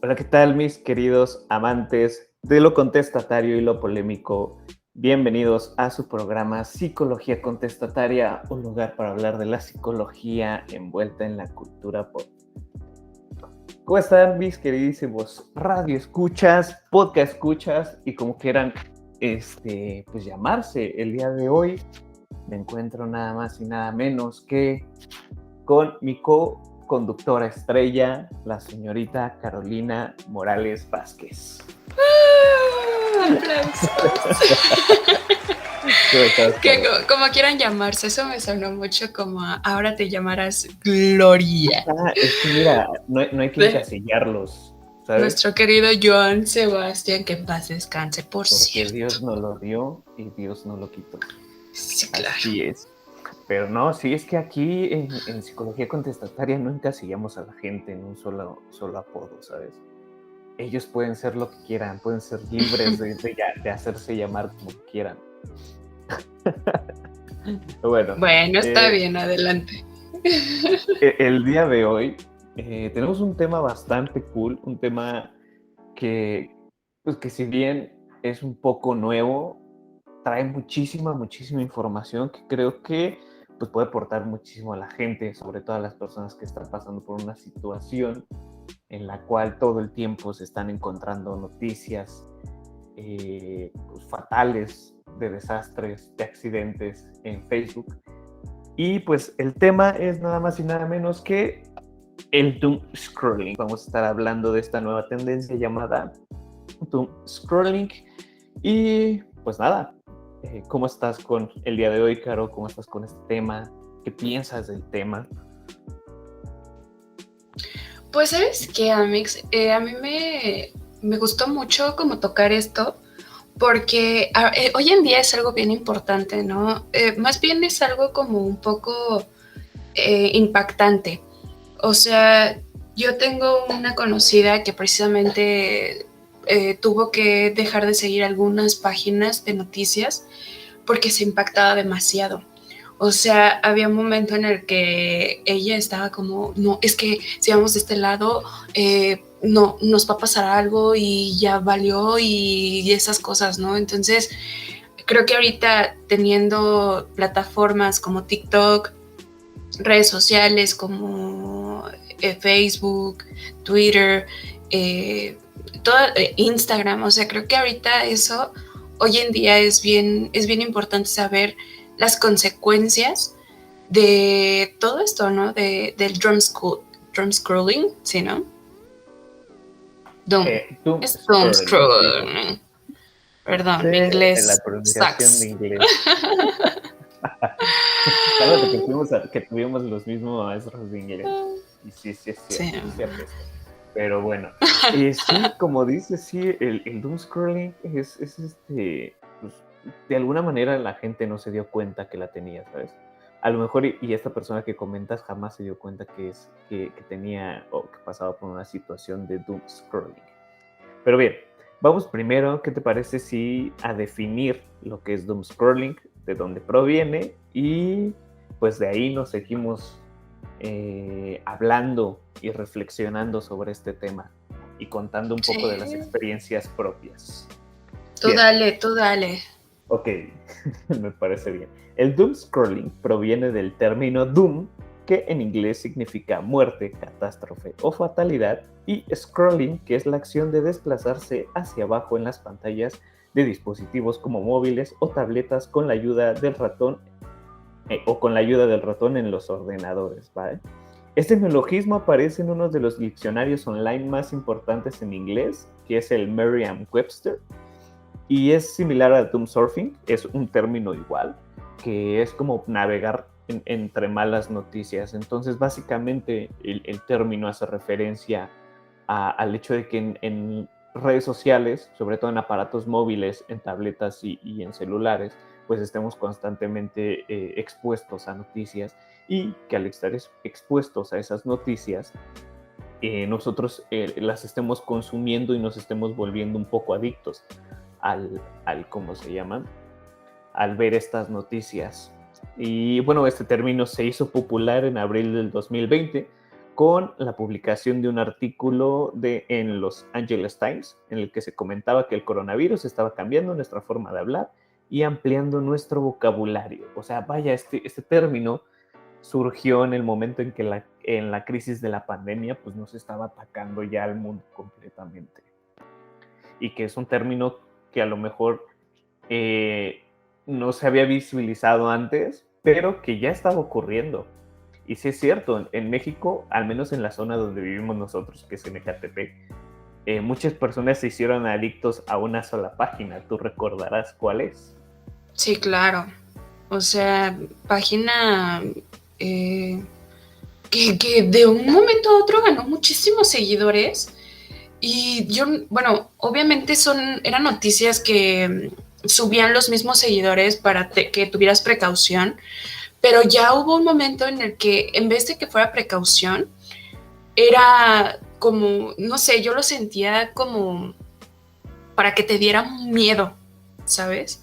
Hola, ¿qué tal, mis queridos amantes de lo contestatario y lo polémico? Bienvenidos a su programa Psicología Contestataria, un lugar para hablar de la psicología envuelta en la cultura pop. ¿Cómo están, mis queridísimos radio escuchas, podcast escuchas y como quieran pues llamarse? El día de hoy me encuentro nada más y nada menos que con mi co-conductora estrella, la señorita Carolina Morales Vázquez. ¡Aplausos! ¿Cómo estás, Que Caro? como quieran llamarse, eso me sonó mucho como ahora te llamarás Gloria. Es que mira, no hay que De encasillarlos, ¿sabes? nuestro querido Joan Sebastián, que en paz descanse, por Porque cierto. Dios nos lo dio y Dios nos lo quitó. Sí, claro. Así es. Pero no, sí, es que aquí en psicología contestataria no encasillamos a la gente en un solo apodo, ¿sabes? Ellos pueden ser lo que quieran, pueden ser libres de hacerse llamar como quieran. Bueno, Bueno, está eh, bien, adelante. el día de hoy tenemos un tema bastante cool, un tema pues que si bien es un poco nuevo, trae muchísima información que creo que pues puede aportar muchísimo a la gente, sobre todo a las personas que están pasando por una situación en la cual todo el tiempo se están encontrando noticias pues, fatales de desastres, de accidentes en Facebook. Y pues el tema es nada más y nada menos que el doom scrolling. Vamos a estar hablando de esta nueva tendencia llamada doom scrolling. Y pues nada, ¿cómo estás con el día de hoy, Caro? ¿Cómo estás con este tema? ¿Qué piensas del tema? Pues, ¿sabes qué, Amix? A mí me gustó mucho como tocar esto, porque hoy en día es algo bien importante, ¿no? Más bien es algo como un poco impactante. O sea, yo tengo una conocida que precisamente tuvo que dejar de seguir algunas páginas de noticias porque se impactaba demasiado. O sea, había un momento en el que ella estaba como, no, es que si vamos de este lado, no, nos va a pasar algo y ya valió y esas cosas, ¿no? Entonces, creo que ahorita teniendo plataformas como TikTok, redes sociales como Facebook, Twitter, Instagram, o sea, creo que ahorita eso hoy en día es bien importante saber las consecuencias de todo esto, ¿no? Del drum scrolling, ¿sí, no? Doom. Doom Es doom scrolling, sí, sí, sí. scrolling. Perdón, mi De la inglés pronunciación de sucks. inglés. Claro que tuvimos los mismos maestros de inglés. Y sí, Sí. sí apesta. Pero bueno, sí, como dices, sí, el doom scrolling pues, de alguna manera la gente no se dio cuenta que la tenía, ¿sabes? A lo mejor, y esta persona que comentas jamás se dio cuenta que tenía o que pasaba por una situación de doom scrolling. Pero bien, vamos primero, ¿qué te parece si a definir lo que es doom scrolling, de dónde proviene y pues de ahí nos seguimos hablando y reflexionando sobre este tema y contando un poco de las Sí. experiencias propias. Tú Bien, dale, tú dale. ok, me parece bien. El doom scrolling proviene del término doom, que en inglés significa muerte, catástrofe o fatalidad, y scrolling, que es la acción de desplazarse hacia abajo en las pantallas de dispositivos como móviles o tabletas con la ayuda del ratón o con la ayuda del ratón en los ordenadores, ¿vale? Este neologismo aparece en uno de los diccionarios online más importantes en inglés, que es el Merriam-Webster, y es similar al doom surfing, es un término igual, que es como navegar entre malas noticias. Entonces, básicamente, el término hace referencia al hecho de que en redes sociales, sobre todo en aparatos móviles, en tabletas y en celulares, pues estemos constantemente expuestos a noticias y que al estar expuestos a esas noticias, nosotros las estemos consumiendo y nos estemos volviendo un poco adictos ¿cómo se llaman? Al ver estas noticias. Y bueno, este término se hizo popular en abril del 2020 con la publicación de un artículo en Los Angeles Times, en el que se comentaba que el coronavirus estaba cambiando nuestra forma de hablar y ampliando nuestro vocabulario. O sea, vaya, este término surgió en el momento en que en la crisis de la pandemia pues nos estaba atacando ya al mundo completamente. Y que es un término que a lo mejor no se había visibilizado antes, pero que ya estaba ocurriendo. Y sí es cierto, en México, al menos en la zona donde vivimos nosotros, que es en Ecatepec, muchas personas se hicieron adictos a una sola página. ¿Tú recordarás cuál es? Sí, claro. O sea, página que de un momento a otro ganó muchísimos seguidores. Y yo, bueno, obviamente eran noticias que subían los mismos seguidores para que tuvieras precaución, pero ya hubo un momento en el que en vez de que fuera precaución, era como, no sé, yo lo sentía como para que te diera miedo, ¿sabes?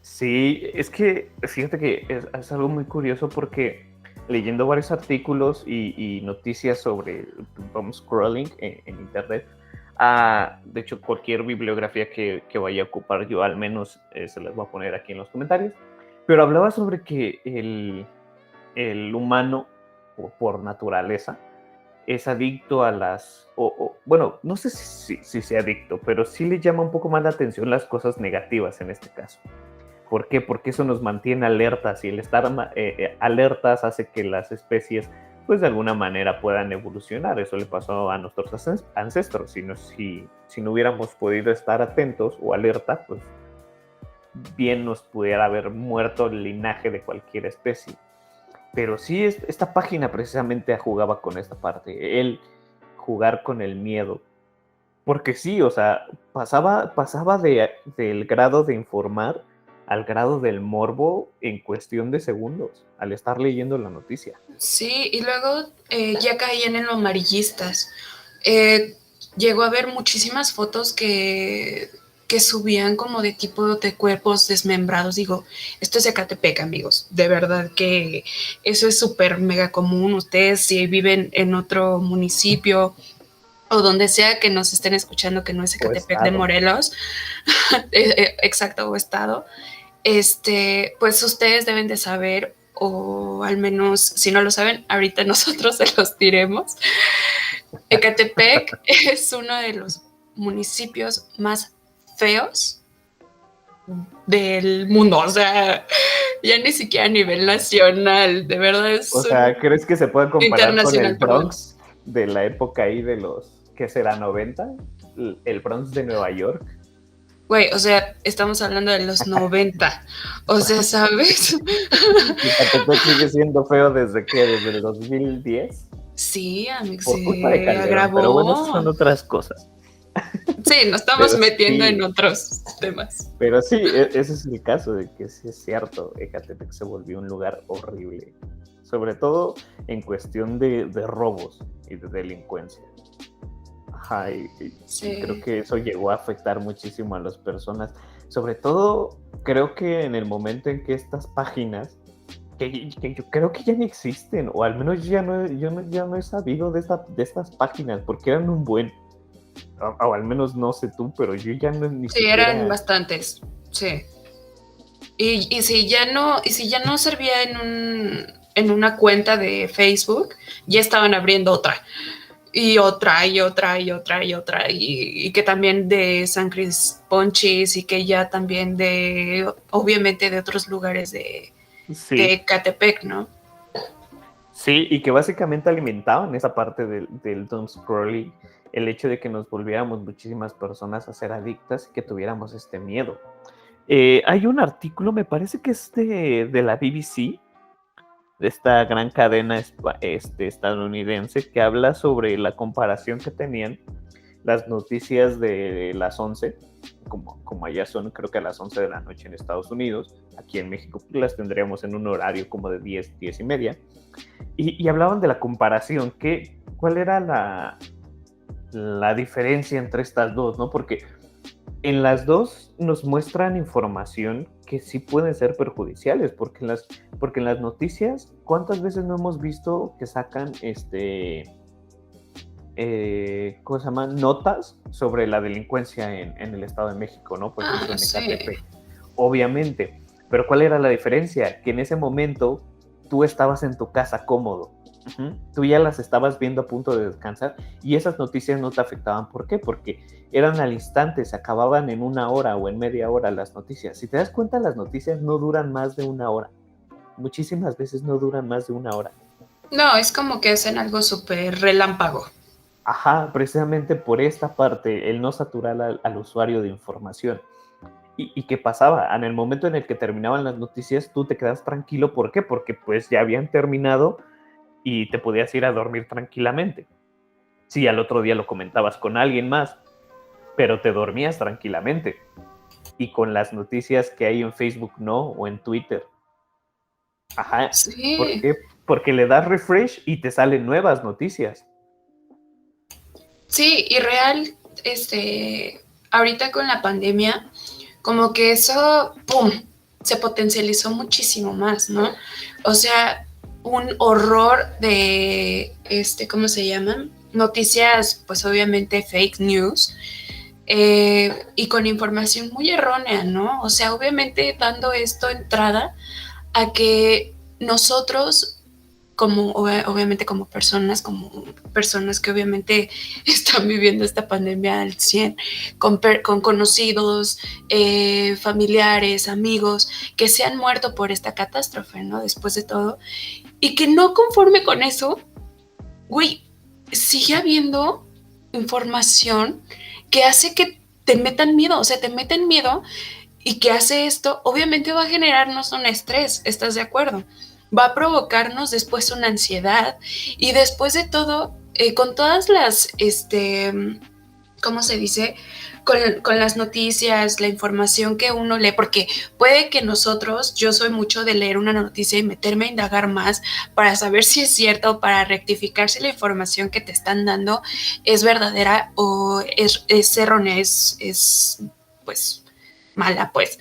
Sí, es que fíjate que es algo muy curioso porque leyendo varios artículos y noticias sobre doom scrolling en internet, de hecho cualquier bibliografía que vaya a ocupar yo al menos se las voy a poner aquí en los comentarios, pero hablaba sobre que el humano por naturaleza es adicto a bueno, no sé si sea adicto, pero sí le llama un poco más la atención las cosas negativas en este caso. ¿Por qué? Porque eso nos mantiene alertas y el estar alertas hace que las especies, pues de alguna manera puedan evolucionar. Eso le pasó a nuestros ancestros. Si no hubiéramos podido estar atentos o alerta, pues bien nos pudiera haber muerto el linaje de cualquier especie. Pero sí, esta página precisamente jugaba con esta parte, el jugar con el miedo. Porque sí, o sea, pasaba del grado de informar al grado del morbo en cuestión de segundos, al estar leyendo la noticia. Sí, y luego ya caían en lo amarillistas. Llegó a haber muchísimas fotos que subían como de tipo de cuerpos desmembrados. Digo, esto es de Ecatepec, amigos. De verdad que eso es súper mega común. Ustedes si viven en otro municipio o donde sea que nos estén escuchando que no es Ecatepec de Morelos, exacto, o estado, pues ustedes deben de saber, o al menos si no lo saben, ahorita nosotros se los diremos. Ecatepec es uno de los municipios más feos del mundo, o sea, ya ni siquiera a nivel nacional, de verdad es. O sea, ¿crees que se puede comparar con el Bronx de la época ahí de los, ¿qué será, 90? El Bronx de Nueva York. Güey, o sea, estamos hablando de los 90, o sea, ¿sabes? Ecatepec sigue siendo feo ¿desde el 2010? Sí, amigo, por culpa de Calderón, pero bueno, son otras cosas. Sí, nos estamos metiendo en otros temas. Pero sí, ese es el caso de que sí es cierto, Ecatepec se volvió un lugar horrible, sobre todo en cuestión de robos y de delincuencia. Ajá, y creo que eso llegó a afectar muchísimo a las personas, sobre todo creo que en el momento en que estas páginas, que yo creo que ya ni existen, o al menos yo no he sabido de estas páginas, porque eran un buen, o al menos no sé tú, pero yo ya no ni siquiera... Sí, eran bastantes, sí. Y si ya no servía en una cuenta de Facebook, ya estaban abriendo otra. Y otra, y otra, y otra, y otra, y que también de San Cris Ponchis, y que ya también obviamente de otros lugares de Ecatepec, ¿no? Sí, y que básicamente alimentaban esa parte del doom scrolling, el hecho de que nos volviéramos muchísimas personas a ser adictas y que tuviéramos este miedo. Hay un artículo, me parece que es de la BBC, de esta gran cadena estadounidense, que habla sobre la comparación que tenían las noticias de las 11, como allá son creo que a las 11 de la noche en Estados Unidos, aquí en México las tendríamos en un horario como de 10 y media, y hablaban de la comparación, ¿cuál era la diferencia entre estas dos, ¿no? Porque en las dos nos muestran información que sí pueden ser perjudiciales, porque en las noticias, ¿cuántas veces no hemos visto que sacan ¿cómo se llama? Notas sobre la delincuencia en el Estado de México, ¿no? Por ejemplo, en Sí. Ecatepec. Obviamente. Pero ¿cuál era la diferencia? Que en ese momento tú estabas en tu casa cómodo. Tú ya las estabas viendo a punto de descansar y esas noticias no te afectaban. ¿Por qué? Porque eran al instante, se acababan en 1 hora o en media hora las noticias. Si te das cuenta, las noticias no duran más de 1 hora. Muchísimas veces no duran más de 1 hora. No, es como que hacen algo súper relámpago. Ajá, precisamente por esta parte, el no saturar al usuario de información. ¿Y qué pasaba? En el momento en el que terminaban las noticias, tú te quedas tranquilo. ¿Por qué? Porque pues ya habían terminado y te podías ir a dormir tranquilamente. Sí, al otro día lo comentabas con alguien más, pero te dormías tranquilamente. Y con las noticias que hay en Facebook no, o en Twitter. Ajá, ¿por Sí. qué? Porque le das refresh y te salen nuevas noticias. Sí, y real, ahorita con la pandemia, como que eso, ¡pum!, se potencializó muchísimo más, ¿no? O sea, un horror de, ¿cómo se llaman? Noticias, pues obviamente fake news, y con información muy errónea, ¿no? O sea, obviamente dando esto entrada a que nosotros como obviamente como personas que obviamente están viviendo esta pandemia al 100, con conocidos, familiares, amigos, que se han muerto por esta catástrofe, ¿no? Después de todo, y que no conforme con eso, güey, sigue habiendo información que hace que te metan miedo, o sea, te meten miedo y que hace esto, obviamente va a generarnos un estrés, ¿estás de acuerdo? Va a provocarnos después una ansiedad y después de todo, con todas las, ¿cómo se dice? Con las noticias, la información que uno lee, porque puede que nosotros, yo soy mucho de leer una noticia y meterme a indagar más para saber si es cierto, para rectificar si la información que te están dando es verdadera o es errónea, es pues mala, pues.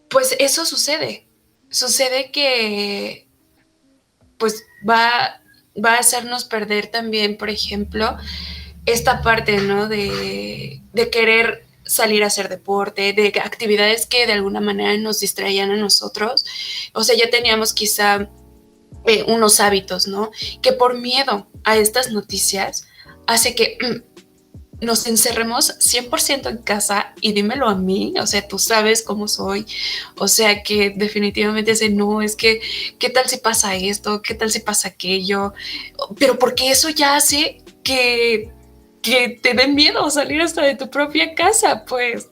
Pues eso sucede. Sucede que pues va a hacernos perder también, por ejemplo, esta parte, ¿no? De querer salir a hacer deporte, de actividades que de alguna manera nos distraían a nosotros. O sea, ya teníamos quizá unos hábitos, ¿no? Que por miedo a estas noticias hace que nos encerremos 100% en casa y dímelo a mí, o sea, tú sabes cómo soy, o sea, que definitivamente no, es que, ¿qué tal si pasa esto? ¿Qué tal si pasa aquello? Pero porque eso ya hace que te dé miedo salir hasta de tu propia casa, pues.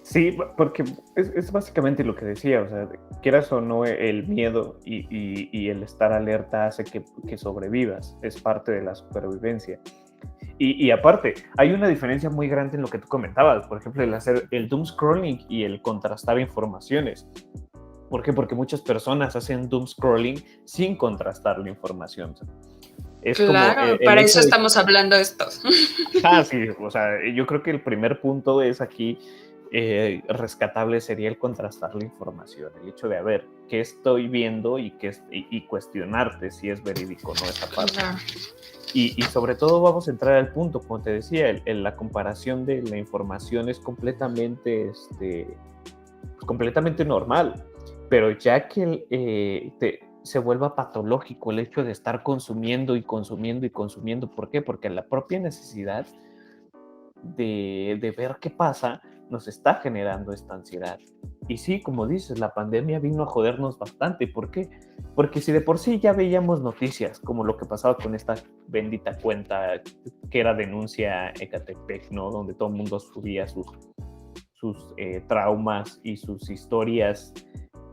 Sí, porque es básicamente lo que decía, o sea, quieras o no, el miedo y el estar alerta hace que sobrevivas, es parte de la supervivencia. Y aparte, hay una diferencia muy grande en lo que tú comentabas, por ejemplo, el hacer el doom scrolling y el contrastar informaciones. ¿Por qué? Porque muchas personas hacen doom scrolling sin contrastar la información. Es como Claro, el para hecho eso de... estamos hablando de esto. Ah, sí, o sea, yo creo que el primer punto es aquí rescatable sería el contrastar la información, el hecho de, a ver, qué estoy viendo y cuestionarte si es verídico o no esa parte. Claro. Y sobre todo vamos a entrar al punto, como te decía, la comparación de la información es completamente, completamente normal, pero ya que se vuelva patológico el hecho de estar consumiendo y consumiendo y consumiendo, ¿por qué? Porque la propia necesidad de ver qué pasa nos está generando esta ansiedad. Y sí, como dices, la pandemia vino a jodernos bastante. ¿Por qué? Porque si de por sí ya veíamos noticias, como lo que pasaba con esta bendita cuenta que era Denuncia Ecatepec, ¿no? Donde todo el mundo subía sus traumas y sus historias.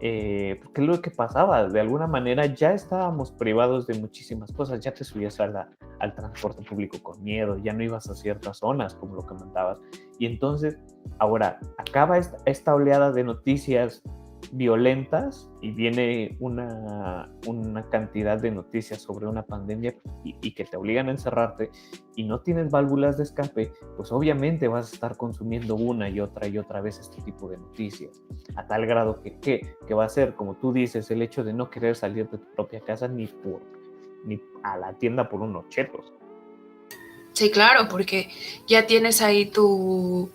¿Qué es lo que pasaba? De alguna manera ya estábamos privados de muchísimas cosas. Ya te subías al transporte público con miedo, ya no ibas a ciertas zonas, como lo comentabas. Y entonces, ahora, acaba esta oleada de noticias violentas y viene una cantidad de noticias sobre una pandemia y que te obligan a encerrarte y no tienes válvulas de escape, pues obviamente vas a estar consumiendo una y otra vez este tipo de noticias, a tal grado que va a ser, como tú dices, el hecho de no querer salir de tu propia casa ni a la tienda por unos chetos. Sí, claro, porque ya tienes ahí tu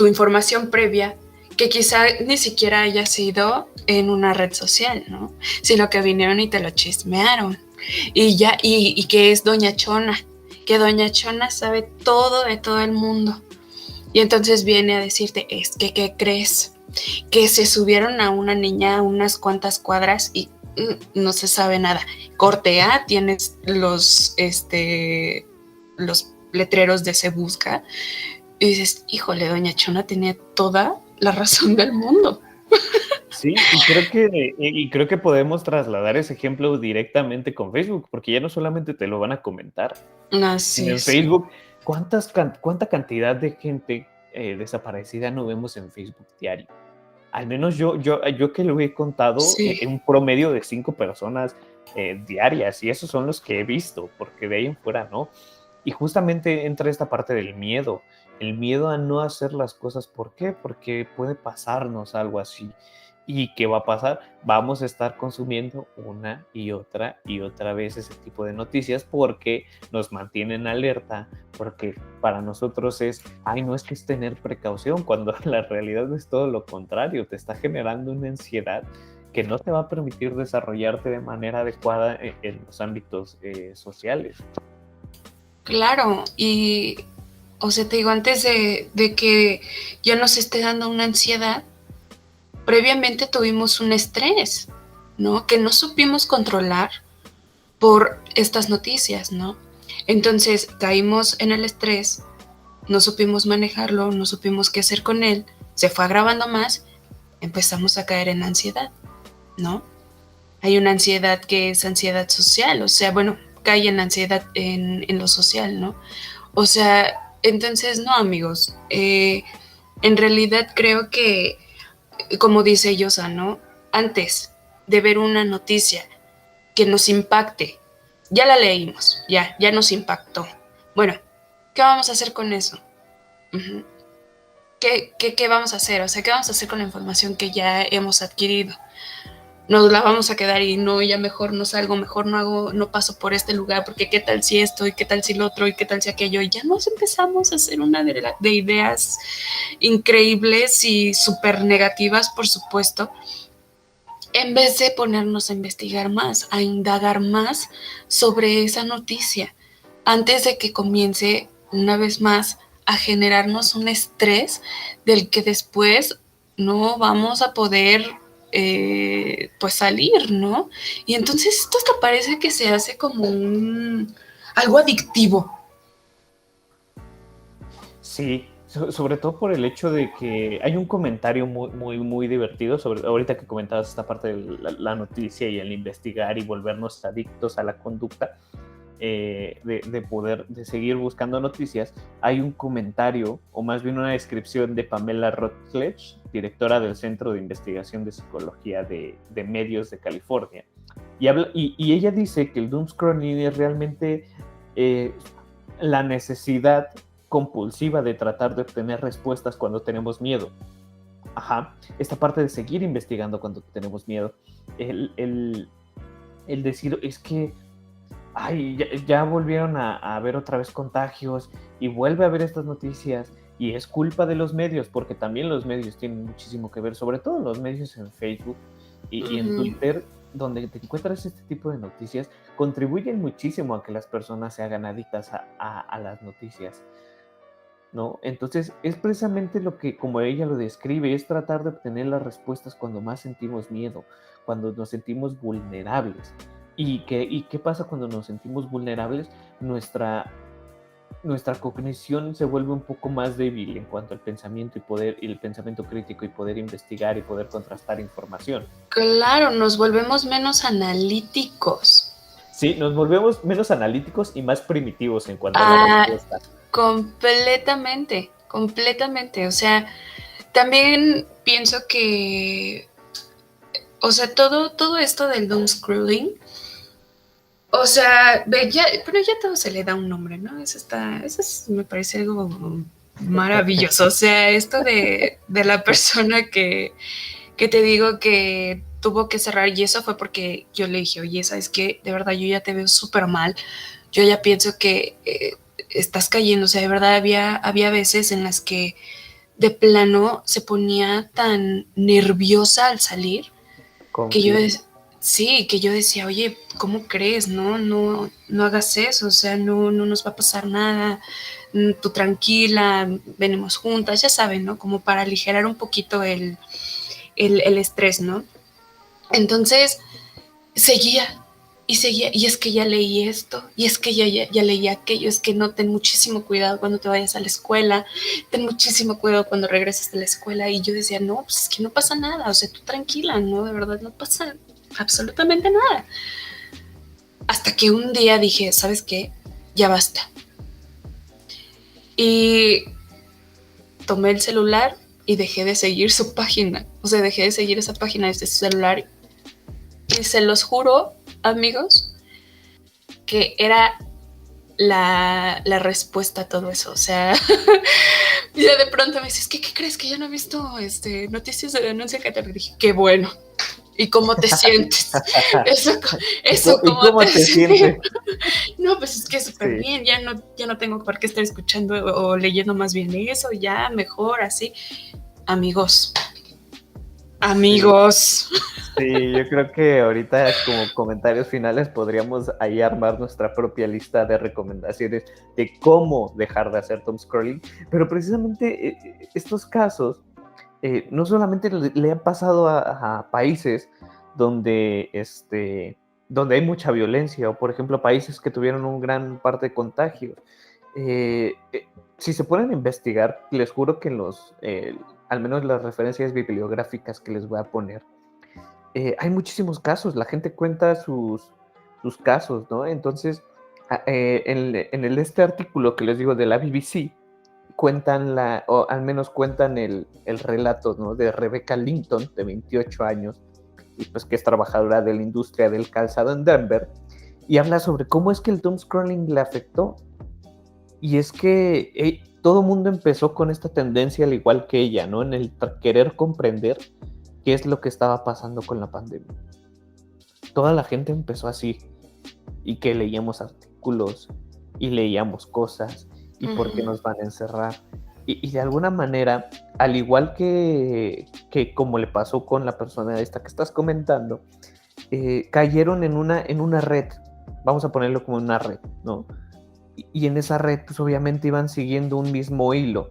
información previa, que quizá ni siquiera haya sido en una red social, ¿no? Sino que vinieron y te lo chismearon. Y que es Doña Chona, que Doña Chona sabe todo de todo el mundo. Y entonces viene a decirte, es que, ¿qué crees? Que se subieron a una niña a unas cuantas cuadras y no se sabe nada. Corte A, tienes los letreros de Se Busca, y dices, híjole, Doña Chona tenía toda la razón del mundo. Sí, y creo que podemos trasladar ese ejemplo directamente con Facebook, porque ya no solamente te lo van a comentar, Así sino en es. Facebook, ¿cuánta cantidad de gente desaparecida no vemos en Facebook diario? Al menos yo que lo he contado, Sí. en un promedio de 5 personas diarias, y esos son los que he visto, porque de ahí en fuera no. Y justamente entra esta parte del miedo, el miedo a no hacer las cosas. ¿Por qué? Porque puede pasarnos algo así. ¿Y qué va a pasar? Vamos a estar consumiendo una y otra vez ese tipo de noticias porque nos mantienen alerta, porque para nosotros es, ay, no es que es tener precaución, cuando la realidad es todo lo contrario, te está generando una ansiedad que no te va a permitir desarrollarte de manera adecuada en los ámbitos sociales. Claro, y, o sea, te digo, antes de que ya nos esté dando una ansiedad, previamente tuvimos un estrés, ¿no? Que no supimos controlar por estas noticias, ¿no? Entonces caímos en el estrés, no supimos manejarlo, no supimos qué hacer con él, se fue agravando más, empezamos a caer en ansiedad, ¿no? Hay una ansiedad que es ansiedad social, o sea, bueno, cae en ansiedad en lo social, ¿no? O sea, entonces, no, amigos, en realidad creo que, como dice Yosa, ¿no? Antes de ver una noticia que nos impacte, ya la leímos, ya nos impactó. Bueno, ¿qué vamos a hacer con eso? Uh-huh. ¿Qué vamos a hacer? O sea, ¿qué vamos a hacer con la información que ya hemos adquirido? Nos la vamos a quedar y no, ya mejor no salgo, mejor no hago, no paso por este lugar, porque qué tal si esto, y qué tal si lo otro, y qué tal si aquello, y ya nos empezamos a hacer una de ideas increíbles y súper negativas, por supuesto, en vez de ponernos a investigar más, a indagar más sobre esa noticia, antes de que comience una vez más a generarnos un estrés del que después no vamos a poder pues salir, ¿no? Y entonces esto hasta parece que se hace como algo adictivo. Sí, sobre todo por el hecho de que hay un comentario muy divertido sobre, ahorita que comentabas esta parte de la noticia y el investigar y volvernos adictos a la conducta, de seguir buscando noticias. Hay un comentario, o más bien una descripción de Pamela Routledge, directora del Centro de Investigación de Psicología de Medios de California. Y ella dice que el doomscrolling es realmente la necesidad compulsiva de tratar de obtener respuestas cuando tenemos miedo. Ajá, esta parte de seguir investigando cuando tenemos miedo. El decir, es que ay, ya volvieron a ver otra vez contagios y vuelve a ver estas noticias y es culpa de los medios, porque también los medios tienen muchísimo que ver, sobre todo los medios en Facebook y en Twitter, donde te encuentras este tipo de noticias, contribuyen muchísimo a que las personas se hagan adictas a las noticias, ¿no? Entonces es precisamente lo que, como ella lo describe, es tratar de obtener las respuestas cuando más sentimos miedo, cuando nos sentimos vulnerables. ¿Y qué pasa cuando nos sentimos vulnerables? Nuestra cognición se vuelve un poco más débil en cuanto al pensamiento y el pensamiento crítico y poder investigar y poder contrastar información. Claro, nos volvemos menos analíticos. Sí, nos volvemos menos analíticos y más primitivos en cuanto a la respuesta. Completamente. O sea, también pienso que O sea, todo esto del doom scrolling, o sea, pero ya todo se le da un nombre, ¿no? Me parece algo maravilloso. O sea, esto de la persona que te digo que tuvo que cerrar y eso fue porque yo le dije, oye, ¿sabes qué? De verdad, yo ya te veo súper mal. Yo ya pienso que estás cayendo. O sea, de verdad había veces en las que de plano se ponía tan nerviosa al salir que Confirmo. sí, que yo decía, oye, ¿cómo crees? No hagas eso, o sea, no nos va a pasar nada, tú tranquila, venimos juntas, ya saben, ¿no? Como para aligerar un poquito el estrés, ¿no? Entonces, seguía y seguía, y es que ya leí esto, y es que ya leí aquello, es que no, ten muchísimo cuidado cuando te vayas a la escuela, ten muchísimo cuidado cuando regreses de la escuela, y yo decía, no, pues es que no pasa nada, o sea, tú tranquila, no, de verdad no pasa absolutamente nada. Hasta que un día dije, ¿sabes qué? Ya basta. Y tomé el celular y dejé de seguir su página, o sea, dejé de seguir esa página desde su celular, y se los juro, amigos, que era la respuesta a todo eso. O sea, ya de pronto me dices, ¿qué crees? Que ya no he visto noticias de denuncia que te dije, qué bueno. ¿Y cómo te sientes? Eso ¿Y ¿cómo cómo te te sientes? sientes? No, pues es que súper Sí. bien, ya no tengo por qué estar escuchando o leyendo más bien eso, ya mejor así. Amigos, Sí. amigos. Sí, yo creo que ahorita como comentarios finales podríamos ahí armar nuestra propia lista de recomendaciones de cómo dejar de hacer doom scrolling, pero precisamente estos casos no solamente le han pasado a países donde, donde hay mucha violencia, o por ejemplo países que tuvieron un gran parte de contagios. Eh, eh, si se ponen a investigar, les juro que al menos las referencias bibliográficas que les voy a poner, hay muchísimos casos, la gente cuenta sus casos, ¿no? Entonces, este artículo que les digo de la BBC, cuentan o al menos cuentan el relato, ¿no? De Rebecca Linton, de 28 años, y pues que es trabajadora de la industria del calzado en Denver, y habla sobre cómo es que el doom scrolling le afectó. Y es que todo mundo empezó con esta tendencia, al igual que ella, ¿no? En el querer comprender qué es lo que estaba pasando con la pandemia. Toda la gente empezó así, y que leíamos artículos y leíamos cosas y por qué nos van a encerrar. Y de alguna manera, al igual que como le pasó con la persona esta que estás comentando, cayeron en una red, vamos a ponerlo como una red, ¿no? Y en esa red, pues obviamente iban siguiendo un mismo hilo,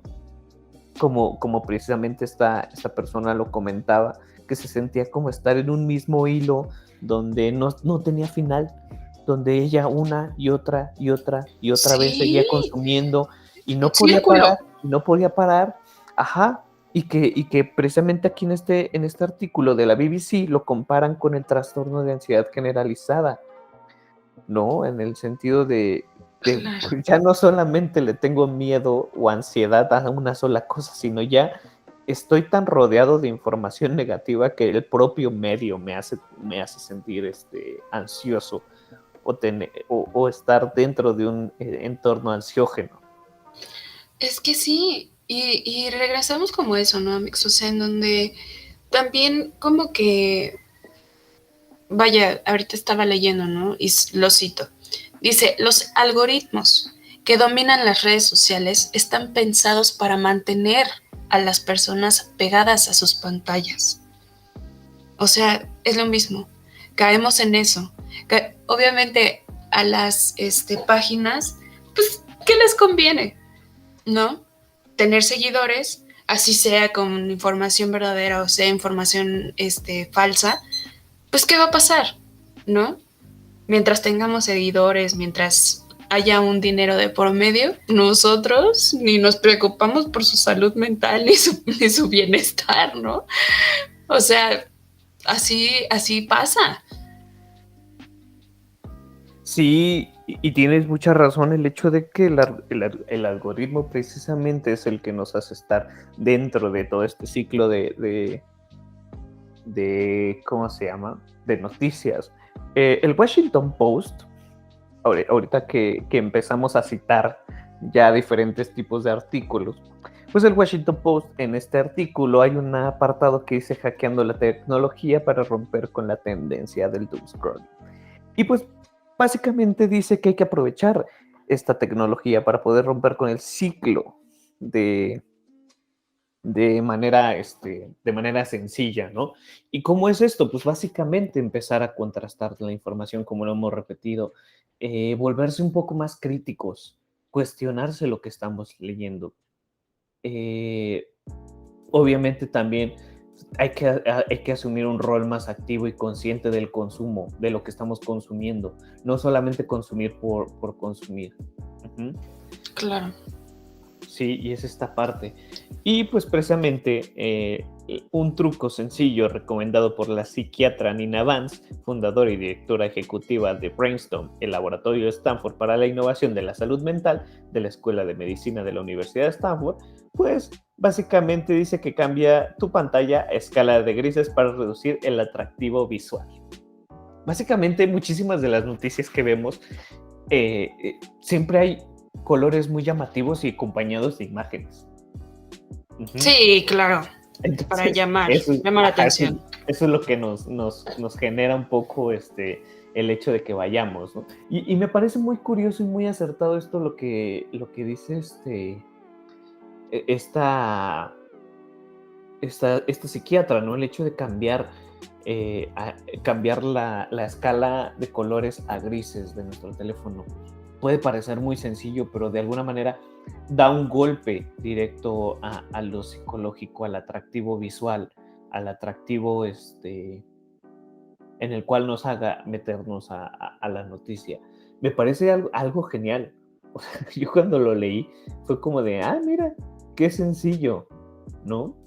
como precisamente esta persona lo comentaba, que se sentía como estar en un mismo hilo donde no tenía final, donde ella una y otra y otra y otra vez seguía Sí, consumiendo y un parar, círculo. no podía parar, ajá, y que precisamente aquí en este artículo de la BBC lo comparan con el trastorno de ansiedad generalizada, ¿no? En el sentido de Claro. pues ya no solamente le tengo miedo o ansiedad a una sola cosa, sino ya estoy tan rodeado de información negativa que el propio medio me hace sentir ansioso o estar dentro de un entorno ansiógeno. Es que sí, y regresamos como eso, ¿no, amigos? O sea, en donde también como que, vaya, ahorita estaba leyendo, ¿no? Y lo cito. Dice, los algoritmos que dominan las redes sociales están pensados para mantener a las personas pegadas a sus pantallas. O sea, es lo mismo. Caemos en eso. Obviamente a las páginas, pues, ¿qué les conviene? ¿No? Tener seguidores, así sea con información verdadera o sea información falsa, pues ¿qué va a pasar? ¿No? Mientras tengamos seguidores, mientras haya un dinero de por medio, nosotros ni nos preocupamos por su salud mental ni su bienestar, ¿no? O sea, así pasa. Sí, y tienes mucha razón el hecho de que el algoritmo precisamente es el que nos hace estar dentro de todo este ciclo ¿cómo se llama? De noticias. El Washington Post, ahorita que empezamos a citar ya diferentes tipos de artículos, pues el Washington Post, en este artículo hay un apartado que dice hackeando la tecnología para romper con la tendencia del doom scrolling. Y pues básicamente dice que hay que aprovechar esta tecnología para poder romper con el ciclo de manera sencilla, ¿no? ¿Y cómo es esto? Pues básicamente empezar a contrastar la información, como lo hemos repetido, volverse un poco más críticos, cuestionarse lo que estamos leyendo. Obviamente también hay que asumir un rol más activo y consciente del consumo, de lo que estamos consumiendo, no solamente consumir por consumir. Uh-huh. Claro. Sí, y es esta parte. Y pues precisamente un truco sencillo recomendado por la psiquiatra Nina Vance, fundadora y directora ejecutiva de Brainstorm, el laboratorio de Stanford para la innovación de la salud mental de la Escuela de Medicina de la Universidad de Stanford, pues básicamente dice que cambia tu pantalla a escala de grises para reducir el atractivo visual. Básicamente muchísimas de las noticias que vemos siempre hay colores muy llamativos y acompañados de imágenes. Uh-huh. Sí, claro. Entonces, para llamar la atención. Eso es lo que nos genera un poco el hecho de que vayamos, ¿no? Y me parece muy curioso y muy acertado esto lo que dice esta psiquiatra, ¿no? El hecho de cambiar la escala de colores a grises de nuestro teléfono. Puede parecer muy sencillo, pero de alguna manera da un golpe directo a lo psicológico, al atractivo visual, al atractivo en el cual nos haga meternos a la noticia. Me parece algo genial. O sea, yo cuando lo leí fue como de, mira, qué sencillo, ¿no?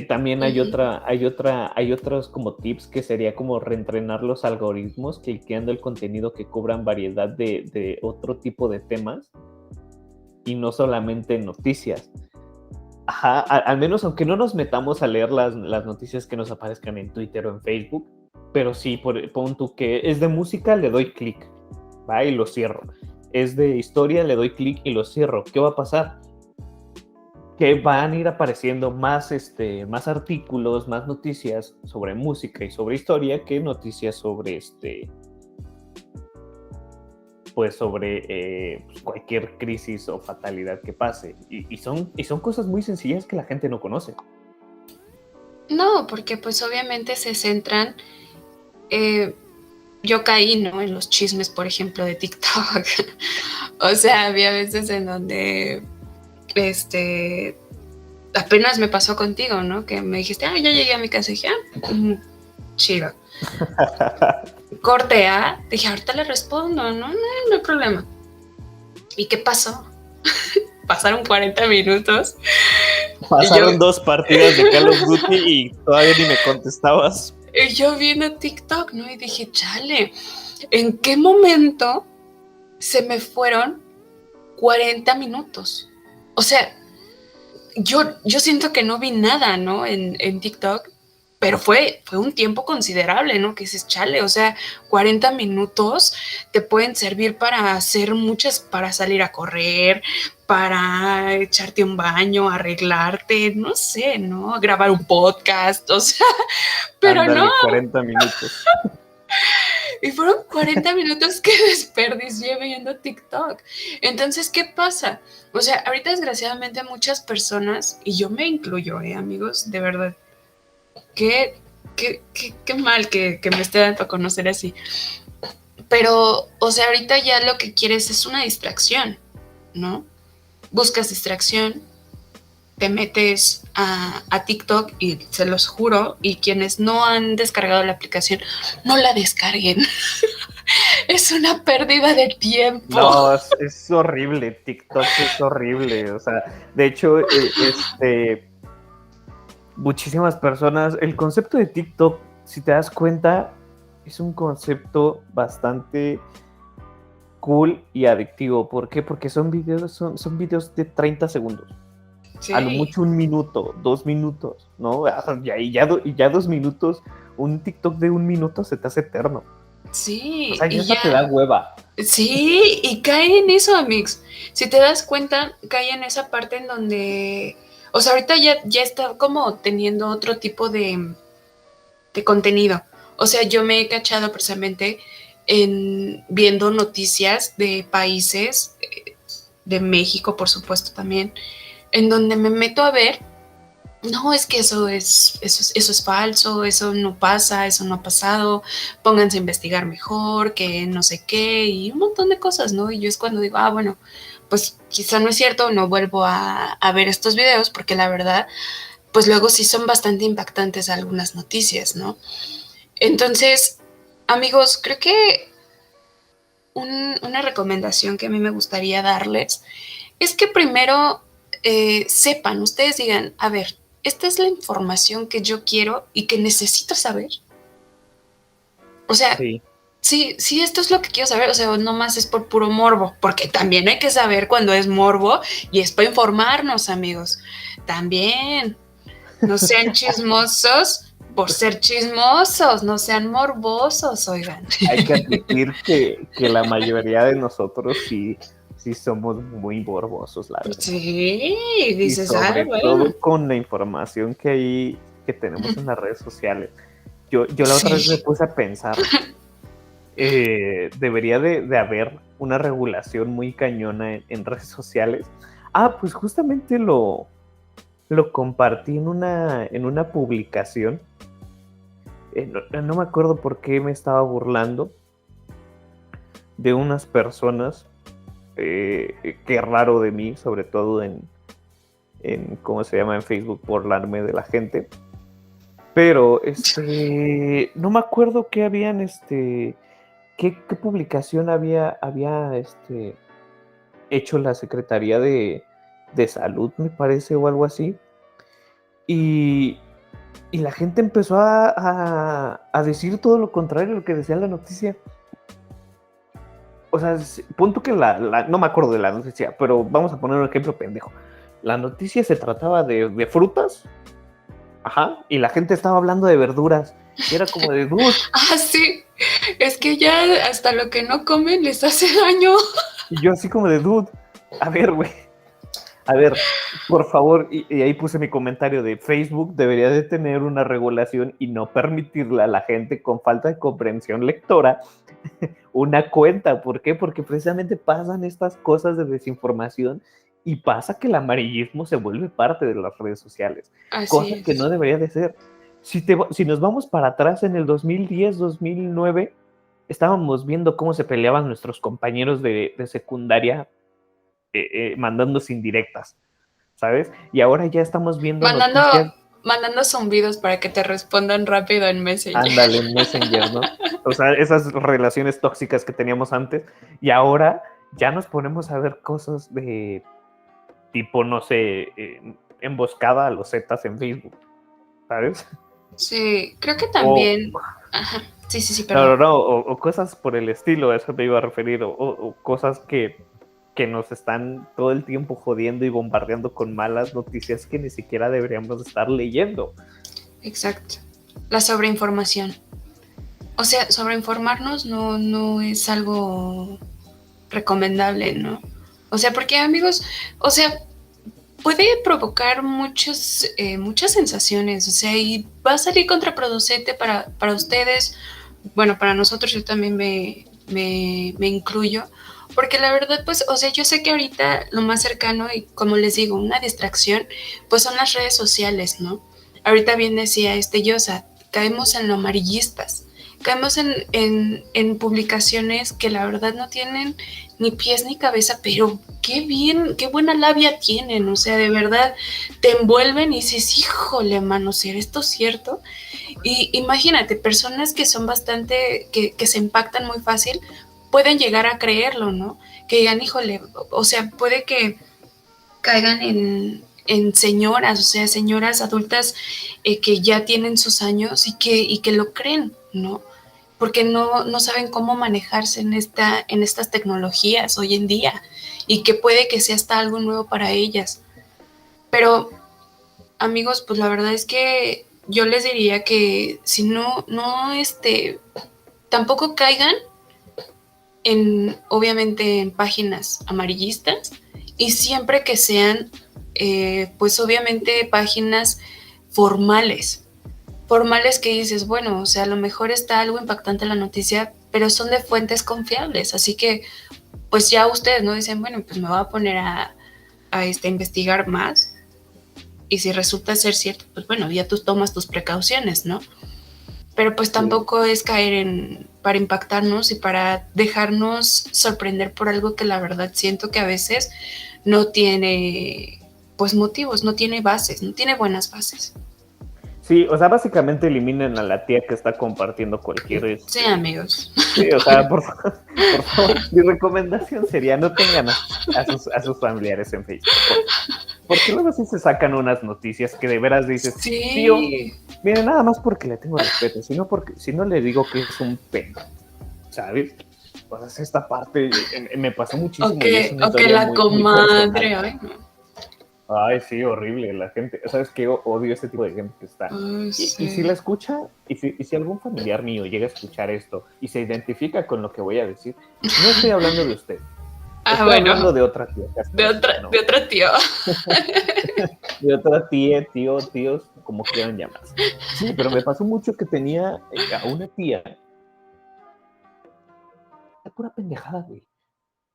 También hay otros como tips que sería como reentrenar los algoritmos, cliqueando el contenido que cubran variedad de otro tipo de temas y no solamente noticias. Ajá, al menos aunque no nos metamos a leer las noticias que nos aparezcan en Twitter o en Facebook, pero sí, pon tú que es de música, le doy clic, va, y lo cierro. Es de historia, le doy clic y lo cierro. ¿Qué va a pasar? Que van a ir apareciendo más artículos, más noticias sobre música y sobre historia que noticias sobre pues sobre cualquier crisis o fatalidad que pase. Y son cosas muy sencillas que la gente no conoce. No, porque pues obviamente se centran... yo caí, ¿no? En los chismes, por ejemplo, de TikTok. O sea, había veces en donde apenas me pasó contigo, ¿no? Que me dijiste, ya llegué a mi casa y dije, chido. Corte A, dije, ahorita le respondo, no hay problema. ¿Y qué pasó? Pasaron 40 minutos. Pasaron 2 partidas de Call of Duty y todavía ni me contestabas. Y yo viendo TikTok, ¿no? Y dije, chale, ¿en qué momento se me fueron 40 minutos? O sea, yo siento que no vi nada, ¿no? En TikTok, pero fue un tiempo considerable, ¿no? Que dices, chale, o sea, 40 minutos te pueden servir para hacer muchas, para salir a correr, para echarte un baño, arreglarte, no sé, ¿no? Grabar un podcast, o sea, pero ándale, no. 40 minutos. Y fueron 40 minutos que desperdicié viendo TikTok. Entonces, ¿qué pasa? O sea, ahorita desgraciadamente muchas personas, y yo me incluyo, amigos, de verdad, qué mal que me esté dando a conocer así. Pero, o sea, ahorita ya lo que quieres es una distracción, ¿no? Buscas distracción, te metes a TikTok y se los juro, y quienes no han descargado la aplicación, no la descarguen. Es una pérdida de tiempo. No, es horrible, TikTok es horrible. O sea, de hecho, muchísimas personas, el concepto de TikTok, si te das cuenta, es un concepto bastante cool y adictivo. ¿Por qué? Porque son videos de 30 segundos. A lo Sí, mucho 1 minuto, 2 minutos, ¿no? Ya 2 minutos, un TikTok de 1 minuto se te hace eterno. O sí, sea, ya y hasta te da ya. hueva. Sí, y cae en eso, Amix. Si te das cuenta, cae en esa parte en donde, o sea, ahorita ya está como teniendo otro tipo de contenido. O sea, yo me he cachado precisamente en viendo noticias de países, de México, por supuesto, también, en donde me meto a ver. No, es que eso es falso, eso no pasa, eso no ha pasado, pónganse a investigar mejor, que no sé qué, y un montón de cosas, ¿no? Y yo es cuando digo, bueno, pues quizá no es cierto, no vuelvo a ver estos videos, porque la verdad, pues luego sí son bastante impactantes algunas noticias, ¿no? Entonces, amigos, creo que una recomendación que a mí me gustaría darles es que primero sepan, ustedes digan, a ver, esta es la información que yo quiero y que necesito saber. O sea, Sí, sí, esto es lo que quiero saber, o sea, no más es por puro morbo, porque también hay que saber cuando es morbo y es para informarnos, amigos. También, no sean chismosos por ser chismosos, no sean morbosos, oigan. hay que admitir que la mayoría de nosotros sí somos muy morbosos, la verdad. Sí, Y dices, sobre bueno, todo con la información que tenemos en las redes sociales. Yo la otra vez me sí. puse a pensar, debería de haber una regulación muy cañona en redes sociales. Pues justamente lo compartí en una publicación. No me acuerdo por qué me estaba burlando de unas personas. Qué raro de mí, sobre todo ¿cómo se llama? En Facebook, burlarme de la gente. Pero, no me acuerdo qué habían, qué publicación había, hecho la Secretaría de Salud, me parece, o algo así. Y, y la gente empezó a decir todo lo contrario a lo que decía la noticia. O sea, punto que no me acuerdo de la noticia, pero vamos a poner un ejemplo pendejo. La noticia se trataba de frutas, ajá, y la gente estaba hablando de verduras. Y era como de, dude. Ah, sí, es que ya hasta lo que no comen les hace daño. Y yo así como de, dude, a ver, güey, a ver, por favor, y ahí puse mi comentario de Facebook debería de tener una regulación y no permitirle a la gente con falta de comprensión lectora una cuenta. ¿Por qué? Porque precisamente pasan estas cosas de desinformación y pasa que el amarillismo se vuelve parte de las redes sociales, Así cosa que es. no debería de ser. Si nos vamos para atrás en el 2010, 2009, estábamos viendo cómo se peleaban nuestros compañeros de secundaria, mandándose indirectas, ¿sabes? Y ahora ya estamos viendo Mandando, noticias, mandando zumbidos para que te respondan rápido en Messenger. ándale, en Messenger, ¿no? O sea, esas relaciones tóxicas que teníamos antes, y ahora ya nos ponemos a ver cosas de tipo, no sé, emboscada a los Zetas en Facebook, ¿sabes? Sí, creo que O, también. Ajá. Sí, no, perdón. no, no, o cosas por el estilo, a eso me iba a referir, o cosas que nos están todo el tiempo jodiendo y bombardeando con malas noticias que ni siquiera deberíamos estar leyendo. Exacto. La sobreinformación. O sea, sobreinformarnos no es algo recomendable, ¿no? O sea, porque amigos, o sea, puede provocar muchas sensaciones, o sea, y va a salir contraproducente para ustedes, bueno, para nosotros yo también me incluyo, porque la verdad, pues, o sea, yo sé que ahorita lo más cercano y como les digo, una distracción, pues son las redes sociales, ¿no? Ahorita bien decía Yosa, caemos en lo amarillistas, caemos en publicaciones que la verdad no tienen ni pies ni cabeza, pero qué bien, qué buena labia tienen, o sea, de verdad, te envuelven y dices, híjole, mano, ¿será esto cierto? Y imagínate, personas que son bastante, que se impactan muy fácil, pueden llegar a creerlo, ¿no? Que digan, híjole, o sea, puede que caigan en señoras, o sea, señoras adultas que ya tienen sus años y que lo creen, ¿no? Porque no saben cómo manejarse en estas tecnologías hoy en día y que puede que sea hasta algo nuevo para ellas. Pero, amigos, pues la verdad es que yo les diría que si no, tampoco caigan obviamente, en páginas amarillistas y siempre que sean, pues obviamente, páginas formales que dices, bueno, o sea, a lo mejor está algo impactante en la noticia, pero son de fuentes confiables, así que pues ya ustedes no dicen, bueno, pues me voy a poner a investigar más y si resulta ser cierto, pues bueno, ya tú tomas tus precauciones, ¿no? Pero pues tampoco es caer para impactarnos y para dejarnos sorprender por algo que la verdad siento que a veces no tiene pues motivos, no tiene bases, no tiene buenas bases. Sí, o sea, básicamente eliminen a la tía que está compartiendo cualquier... Sí, amigos. Sí, o sea, por favor, mi recomendación sería no tengan a sus familiares en Facebook. Porque luego sí se sacan unas noticias que de veras dices, sí. Tío, mire, nada más porque le tengo respeto, si no le digo que es un pene, ¿sabes? Pues esta parte me pasó muchísimo. O que la comadre, ay, no. Ay, sí, horrible, la gente, ¿sabes qué? Odio ese tipo de gente que está. Sí. Y si la escucha, y si algún familiar mío llega a escuchar esto y se identifica con lo que voy a decir, no estoy hablando de usted. Estoy hablando de otra tía. De otra tío. De otra tía, tíos, como quieran llamarse. Sí, pero me pasó mucho que tenía a una tía. Pura pendejada, güey.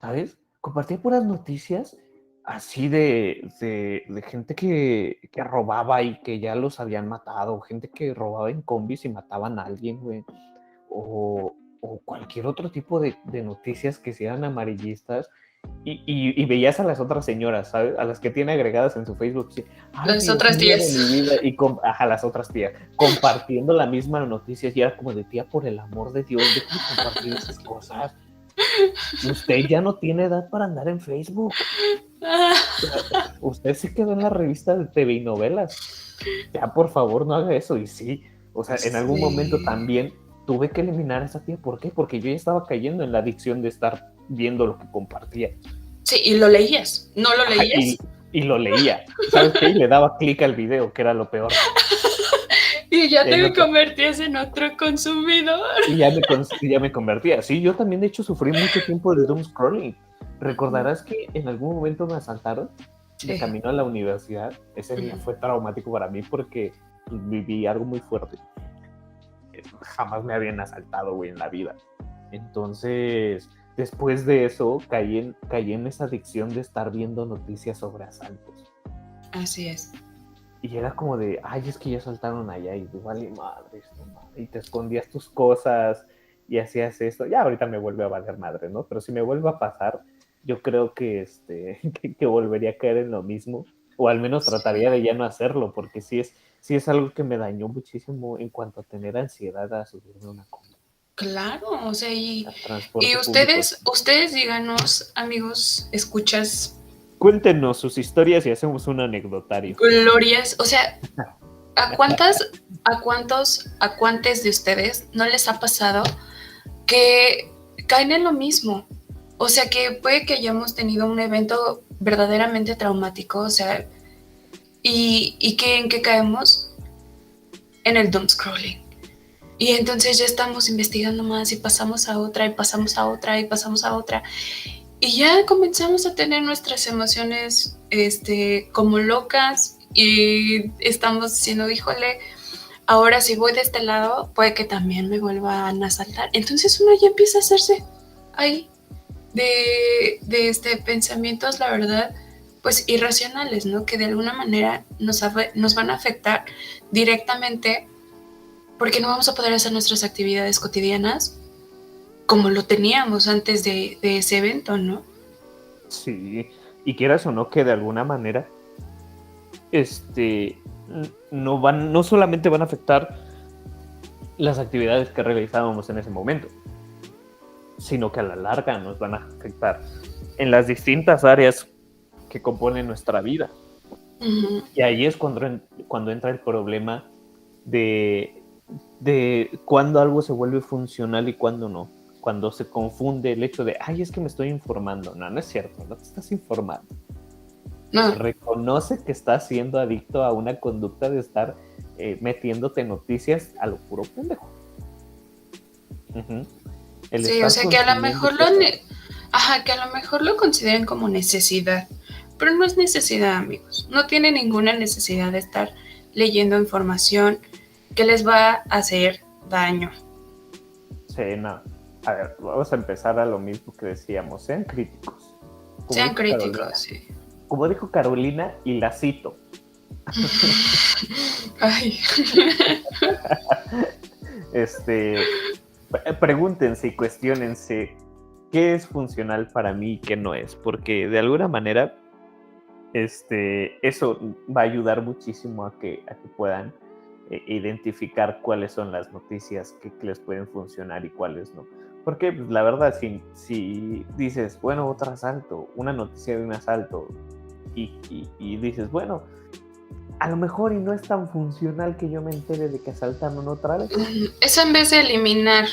¿Sabes? Compartía puras noticias así de gente que robaba y que ya los habían matado, gente que robaba en combis y mataban a alguien, güey, o cualquier otro tipo de noticias que sean amarillistas, y veías a las otras señoras, ¿sabes? A las que tiene agregadas en su Facebook, ¿sí? Las otras tías. Las otras tías, compartiendo la misma noticia, y era como de, tía, por el amor de Dios, deja de compartir esas cosas. Usted ya no tiene edad para andar en Facebook. Usted se quedó en la revista de TV y novelas. Ya, por favor, no haga eso. Y sí, o sea, en algún momento también tuve que eliminar a esa tía. ¿Por qué? Porque yo ya estaba cayendo en la adicción de estar viendo lo que compartía. Sí, y lo leías. ¿No lo leías? Y lo leía. ¿Sabes qué? Y le daba clic al video, que era lo peor. Y ya te convertías en otro consumidor. Y ya me convertía. Sí, yo también, de hecho, sufrí mucho tiempo de doom scrolling. Recordarás que en algún momento me asaltaron de camino a la universidad. Ese día fue traumático para mí porque viví algo muy fuerte. Jamás me habían asaltado, güey, en la vida. Entonces, después de eso, caí en esa adicción de estar viendo noticias sobre asaltos. Así es. Y era como de, ay, es que ya saltaron allá, y vale madre, y te escondías tus cosas y hacías esto. Ya ahorita me vuelve a valer madre, ¿no? Pero si me vuelve a pasar, yo creo que que volvería a caer en lo mismo, o al menos trataría de ya no hacerlo, porque sí es algo que me dañó muchísimo en cuanto a tener ansiedad a subirme a una combi. Claro, o sea, y ustedes díganos, amigos, escuchas. Cuéntenos sus historias y hacemos un anecdotario. Glorias, o sea, ¿a cuántos de ustedes no les ha pasado que caen en lo mismo? O sea, que puede que hayamos tenido un evento verdaderamente traumático, o sea, y que en qué caemos en el doom scrolling. Y entonces ya estamos investigando más y pasamos a otra y pasamos a otra y pasamos a otra. Y ya comenzamos a tener nuestras emociones como locas y estamos diciendo, híjole, ahora si voy de este lado puede que también me vuelvan a asaltar. Entonces uno ya empieza a hacerse ahí de pensamientos, la verdad, pues irracionales, ¿no? Que de alguna manera nos van a afectar directamente porque no vamos a poder hacer nuestras actividades cotidianas como lo teníamos antes de ese evento, ¿no? Sí, y quieras o no que de alguna manera no solamente van a afectar las actividades que realizábamos en ese momento, sino que a la larga nos van a afectar en las distintas áreas que componen nuestra vida. Uh-huh. Y ahí es cuando entra el problema de cuándo algo se vuelve funcional y cuándo no. Cuando se confunde el hecho de, ay, es que me estoy informando. No es cierto, no te estás informando. No, reconoce que está siendo adicto a una conducta de estar metiéndote noticias a lo puro pendejo. Uh-huh. El sí, o estar sea que a lo consumiendo mejor cosas. ajá, que a lo mejor lo consideren como necesidad, pero no es necesidad, amigos. No tiene ninguna necesidad de estar leyendo información que les va a hacer daño. Sí, no. A ver, vamos a empezar a lo mismo que decíamos, sean críticos. Como Sean dijo Carolina, críticos, sí. como dijo Carolina, y la cito. Ay. Pregúntense y cuestionense qué es funcional para mí y qué no es, porque de alguna manera eso va a ayudar muchísimo a que puedan identificar cuáles son las noticias que les pueden funcionar y cuáles no. Porque pues, la verdad, si dices, bueno, otro asalto, una noticia de un asalto, y dices, bueno, a lo mejor y no es tan funcional que yo me entere de que asaltaron otra vez. Eso en vez de eliminar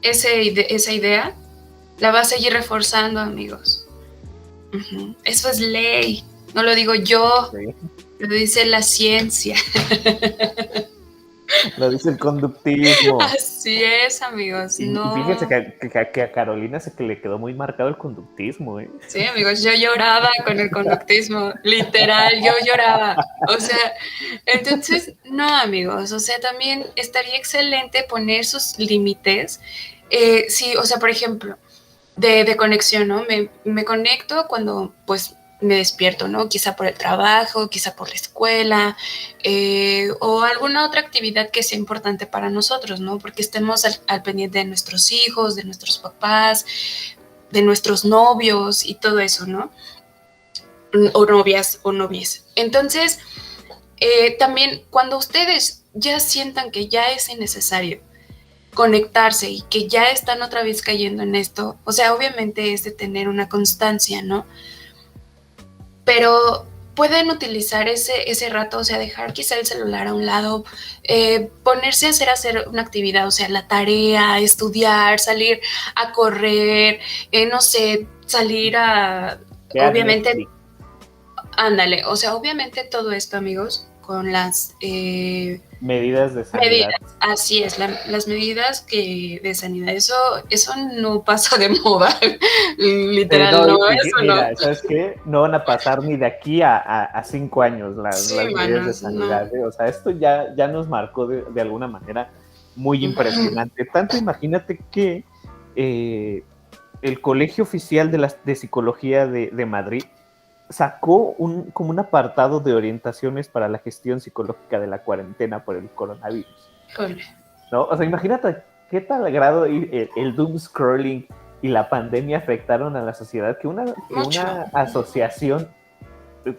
esa idea, la va a seguir reforzando, amigos. Eso es ley, no lo digo yo, sí. Lo dice la ciencia. Lo dice el conductismo. Así es, amigos. Y fíjense que a Carolina se que le quedó muy marcado el conductismo, ¿eh? Sí, amigos, yo lloraba con el conductismo, literal, yo lloraba. O sea, entonces, no, amigos, o sea, también estaría excelente poner sus límites. Sí, o sea, por ejemplo, de conexión, ¿no? Me conecto cuando, pues, me despierto, ¿no? Quizá por el trabajo, quizá por la escuela, o alguna otra actividad que sea importante para nosotros, ¿no? Porque estemos al pendiente de nuestros hijos, de nuestros papás, de nuestros novios y todo eso, ¿no? O novias o novies. Entonces, también cuando ustedes ya sientan que ya es innecesario conectarse y que ya están otra vez cayendo en esto, o sea, obviamente es de tener una constancia, ¿no? Pero pueden utilizar ese rato, o sea, dejar quizá el celular a un lado, ponerse a hacer una actividad, o sea, la tarea, estudiar, salir a correr, no sé, salir a, obviamente, ándale, o sea, obviamente todo esto, amigos, con las medidas de sanidad. Así es, las medidas de sanidad, eso no pasa de moda, literal, no, eso mira, no. ¿sabes qué? No van a pasar ni de aquí a 5 años las medidas de sanidad, no. O sea, esto ya nos marcó de alguna manera muy impresionante. Tanto imagínate que el Colegio Oficial de Psicología de Madrid sacó como un apartado de orientaciones para la gestión psicológica de la cuarentena por el coronavirus. ¿No? O sea, imagínate qué tal grado el doom scrolling y la pandemia afectaron a la sociedad, que una asociación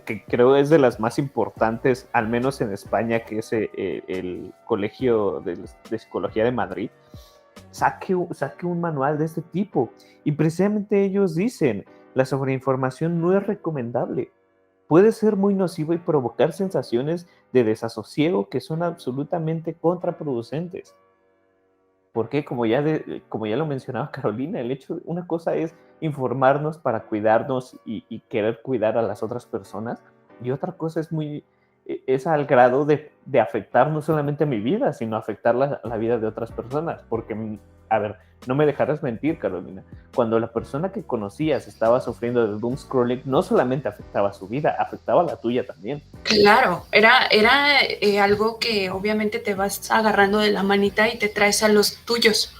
que creo es de las más importantes, al menos en España, que es el Colegio de Psicología de Madrid, saque un manual de este tipo. Y precisamente ellos dicen, la sobreinformación no es recomendable. Puede ser muy nocivo y provocar sensaciones de desasosiego que son absolutamente contraproducentes. Porque como ya lo mencionaba Carolina, una cosa es informarnos para cuidarnos y querer cuidar a las otras personas, y otra cosa es al grado de afectar no solamente a mi vida, sino afectar la vida de otras personas. Porque, a ver, no me dejarás mentir, Carolina, cuando la persona que conocías estaba sufriendo de doom scrolling, no solamente afectaba su vida, afectaba la tuya también. Claro, era algo que obviamente te vas agarrando de la manita y te traes a los tuyos,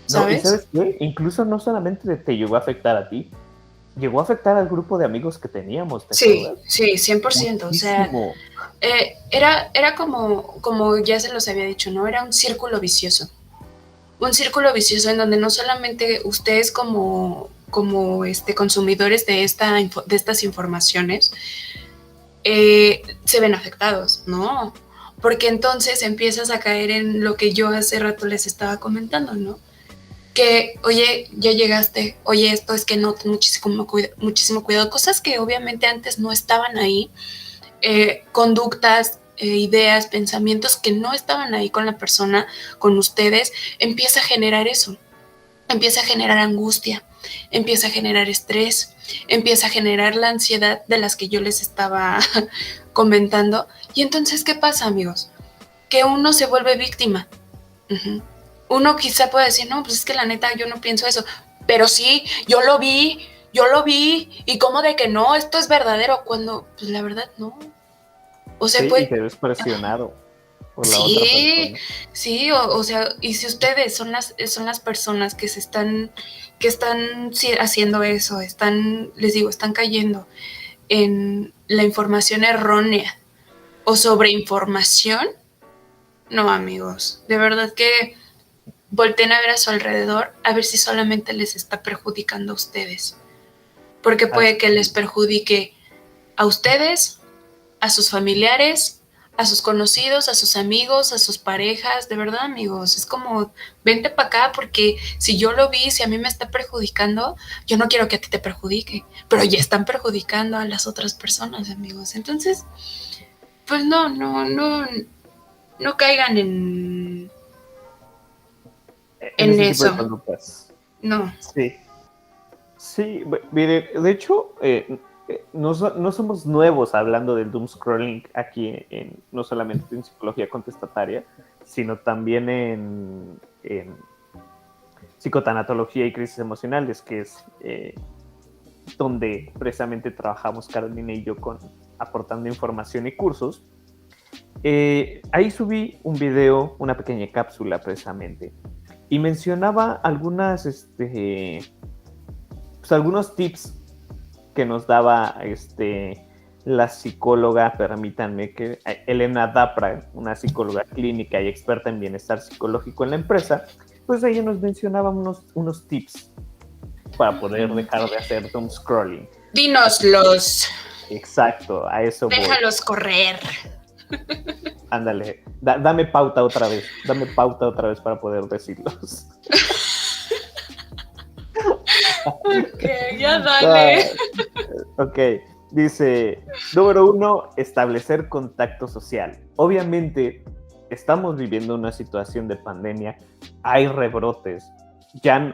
¿sabes? No, ¿y sabes qué? Incluso no solamente te llegó a afectar a ti, llegó a afectar al grupo de amigos que teníamos, ¿te acuerdas? Sí, 100%. Muchísimo. O sea, era como ya se los había dicho, ¿no? Era un círculo vicioso. Un círculo vicioso en donde no solamente ustedes como consumidores de estas informaciones se ven afectados, ¿no? Porque entonces empiezas a caer en lo que yo hace rato les estaba comentando, ¿no? Que, oye, ya llegaste, oye, esto es que no, ten muchísimo cuidado, cosas que obviamente antes no estaban ahí, conductas, ideas, pensamientos que no estaban ahí con la persona, con ustedes, empieza a generar eso, empieza a generar angustia, empieza a generar estrés, empieza a generar la ansiedad de las que yo les estaba comentando. Y entonces, ¿qué pasa, amigos? Que uno se vuelve víctima. Uh-huh. Uno quizá puede decir, no, pues es que la neta yo no pienso eso, pero sí, yo lo vi, y cómo de que no, esto es verdadero, cuando pues la verdad no. O sea, sí, pues, y te ves presionado por la otra persona. Sí, o sea, y si ustedes son las personas que están haciendo eso, les digo, están cayendo en la información errónea o sobreinformación, no, amigos, de verdad que volteen a ver a su alrededor, a ver si solamente les está perjudicando a ustedes, porque puede que les perjudique a ustedes, a sus familiares, a sus conocidos, a sus amigos, a sus parejas. De verdad, amigos, es como, vente para acá, porque si yo lo vi, si a mí me está perjudicando, yo no quiero que a ti te perjudique, pero ya están perjudicando a las otras personas, amigos. Entonces, pues no caigan en eso. No. Sí, mire, de hecho, no somos nuevos hablando del doom scrolling aquí, no solamente en psicología contestataria, sino también en psicotanatología y crisis emocionales, que es donde precisamente trabajamos Carolina y yo aportando información y cursos. Ahí subí un video, una pequeña cápsula precisamente, y mencionaba algunos tips que nos daba la psicóloga, permítanme, que Elena Dapra, una psicóloga clínica y experta en bienestar psicológico en la empresa, pues ella nos mencionaba unos tips para poder dejar de hacer doom scrolling. Dínoslos. Exacto, a eso voy. Déjalos correr. Ándale, dame pauta otra vez para poder decirlos. Ok, ya dale. Ok, dice, número 1, establecer contacto social. Obviamente, estamos viviendo una situación de pandemia, hay rebrotes,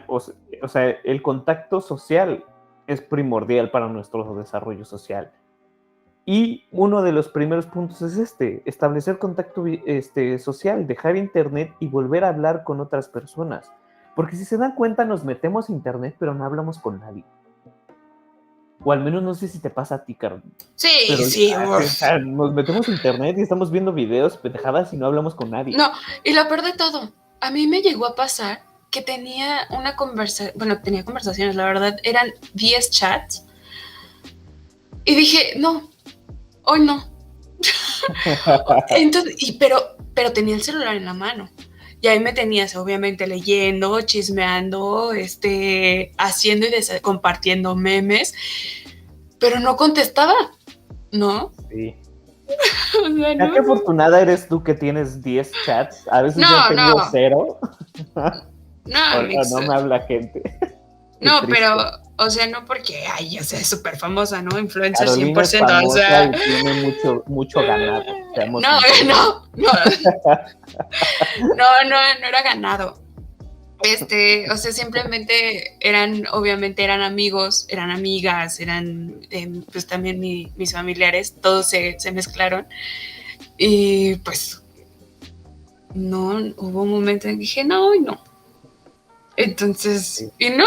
o sea, el contacto social es primordial para nuestro desarrollo social. Y uno de los primeros puntos es establecer contacto social, dejar internet y volver a hablar con otras personas. Porque si se dan cuenta, nos metemos a internet, pero no hablamos con nadie. O al menos no sé si te pasa a ti, Carmen. Sí, pero, sí. O sea, nos metemos a internet y estamos viendo videos pendejadas y no hablamos con nadie. No, y lo peor de todo, a mí me llegó a pasar que tenía tenía conversaciones, la verdad, eran 10 chats. Y dije, no, hoy no. Entonces, pero tenía el celular en la mano. Y ahí me tenías, obviamente, leyendo, chismeando, haciendo y compartiendo memes, pero no contestaba, ¿no? Sí. O sea, qué afortunada eres tú que tienes 10 chats. A veces yo tengo 0. No me habla gente. No, pero, o sea, no porque, ya sea súper famosa, ¿no? Influencer Carolina 100%, es famosa, o sea. Y tiene mucho ganado. No era ganado. O sea, simplemente obviamente eran amigos, eran amigas, eran, pues también mis familiares, todos se mezclaron. Y pues, no, hubo un momento en que dije, no. Entonces, sí. y no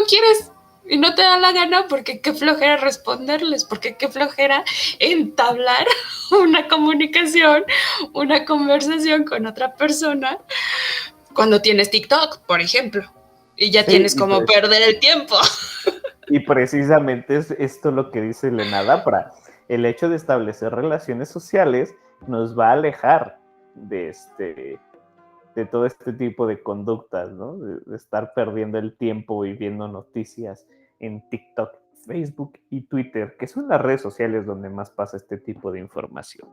quieres, y no te da la gana, porque qué flojera responderles, porque qué flojera entablar una comunicación, una conversación con otra persona cuando tienes TikTok, por ejemplo, y ya tienes como perder el tiempo. Y precisamente es esto lo que dice Elena Dapra. El hecho de establecer relaciones sociales nos va a alejar de todo este tipo de conductas, ¿no? De estar perdiendo el tiempo y viendo noticias en TikTok, Facebook y Twitter, que son las redes sociales donde más pasa este tipo de información.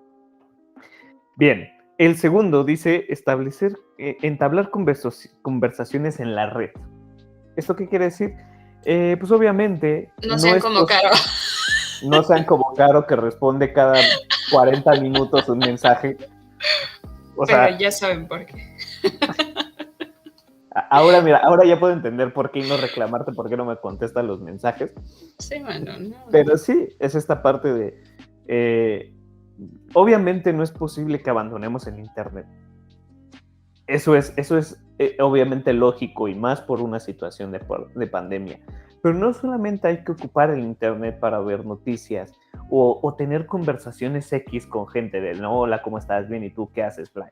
Bien, el segundo dice entablar conversaciones en la red. ¿Esto qué quiere decir? Pues obviamente... No sean como Caro. No sean como Caro, que responde cada 40 minutos un mensaje. Pero ya saben por qué. Ahora, mira, ahora ya puedo entender por qué no reclamarte, por qué no me contestan los mensajes. Sí, bueno, no. Pero sí, es esta parte de... obviamente no es posible que abandonemos el Internet. Eso es obviamente lógico y más por una situación de pandemia. Pero no solamente hay que ocupar el Internet para ver noticias o tener conversaciones X con gente de, no, hola, ¿cómo estás? Bien, ¿y tú qué haces, Fly?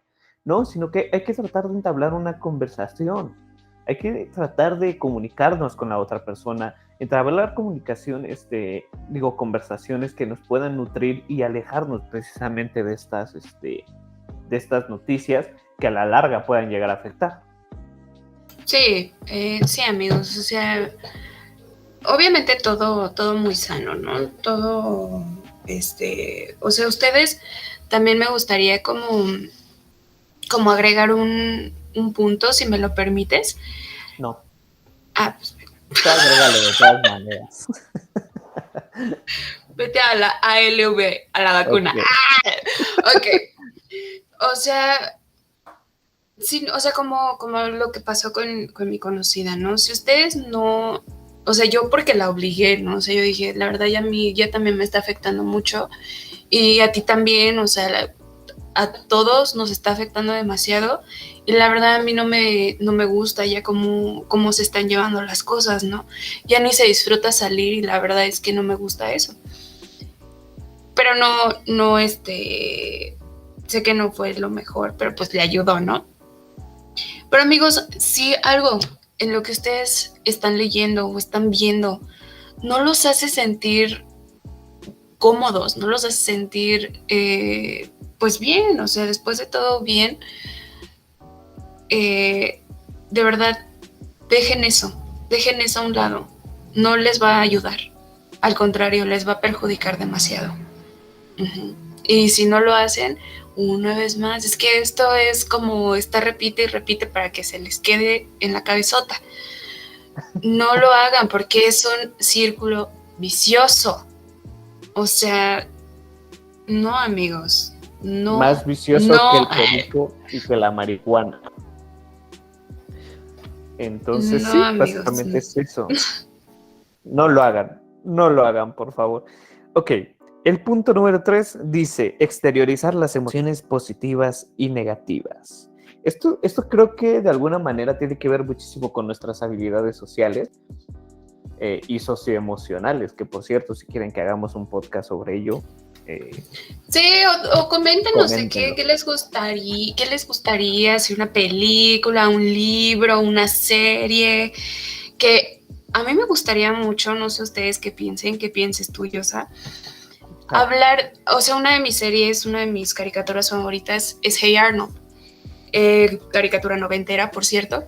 No, sino que hay que tratar de entablar una conversación. Hay que tratar de comunicarnos con la otra persona, entablar comunicaciones, conversaciones que nos puedan nutrir y alejarnos precisamente de estas noticias que a la larga puedan llegar a afectar. Sí, sí, amigos, o sea, obviamente todo muy sano, ¿no? Todo, o sea, ustedes también me gustaría como agregar un punto, si me lo permites. No. Pues agrégalo de todas maneras. vete a la ALV, a la vacuna. Okay. O sea, sí, o sea, como lo que pasó con mi conocida, ¿no? Si ustedes no, o sea, yo porque la obligué, ¿no? O sea, yo dije, la verdad ya a mí ya también me está afectando mucho y a ti también, o sea, a todos nos está afectando demasiado y la verdad a mí no me gusta ya cómo se están llevando las cosas, ¿no? Ya ni se disfruta salir y la verdad es que no me gusta eso. Pero no, sé que no fue lo mejor, pero pues le ayudó, ¿no? Pero amigos, si algo en lo que ustedes están leyendo o están viendo no los hace sentir cómodos, no los hace sentir pues bien, o sea, después de todo bien, de verdad, dejen eso a un lado, no les va a ayudar, al contrario, les va a perjudicar demasiado. Uh-huh. Y si no lo hacen, una vez más, es que esto es como está repite y repite para que se les quede en la cabezota. No lo hagan porque es un círculo vicioso. O sea, no, amigos, no. Más vicioso no. que el perico y que la marihuana. Entonces no, sí, amigos, básicamente no. es eso. No lo hagan, por favor. Ok, el punto número 3 dice exteriorizar las emociones positivas y negativas. Esto creo que de alguna manera tiene que ver muchísimo con nuestras habilidades sociales y socioemocionales, que por cierto, si quieren que hagamos un podcast sobre ello. Sí, o coméntenos de qué les gustaría, si una película, un libro, una serie, que a mí me gustaría mucho, no sé ustedes qué pienses tú, Yosa, hablar, o sea, una de mis caricaturas favoritas es Hey Arnold, caricatura noventera, por cierto,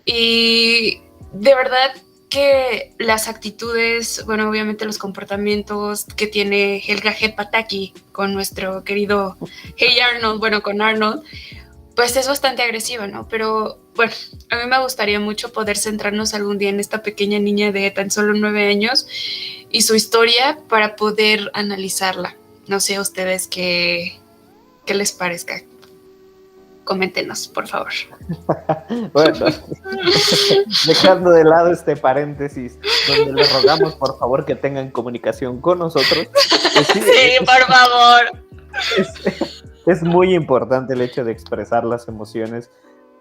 y de verdad que las actitudes, bueno, obviamente los comportamientos que tiene Helga G. Pataki con nuestro querido Hey Arnold, bueno, con Arnold, pues es bastante agresiva, ¿no? Pero bueno, a mí me gustaría mucho poder centrarnos algún día en esta pequeña niña de tan solo 9 años y su historia para poder analizarla. No sé a ustedes qué les parezca. Coméntenos, por favor. Bueno, dejando de lado este paréntesis donde les rogamos por favor que tengan comunicación con nosotros. Sí, por favor. Es muy importante el hecho de expresar las emociones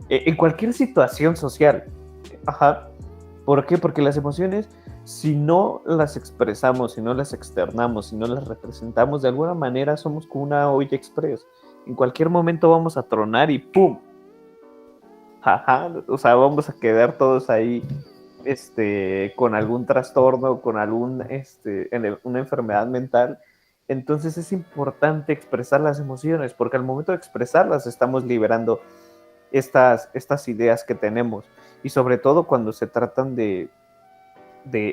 en cualquier situación social. Ajá. ¿Por qué? Porque las emociones, si no las expresamos, si no las externamos, si no las representamos, de alguna manera somos como una olla express. En cualquier momento vamos a tronar y ¡pum! Ajá, o sea, vamos a quedar todos ahí con algún trastorno, con una enfermedad mental. Entonces es importante expresar las emociones, porque al momento de expresarlas estamos liberando estas ideas que tenemos. Y sobre todo cuando se tratan de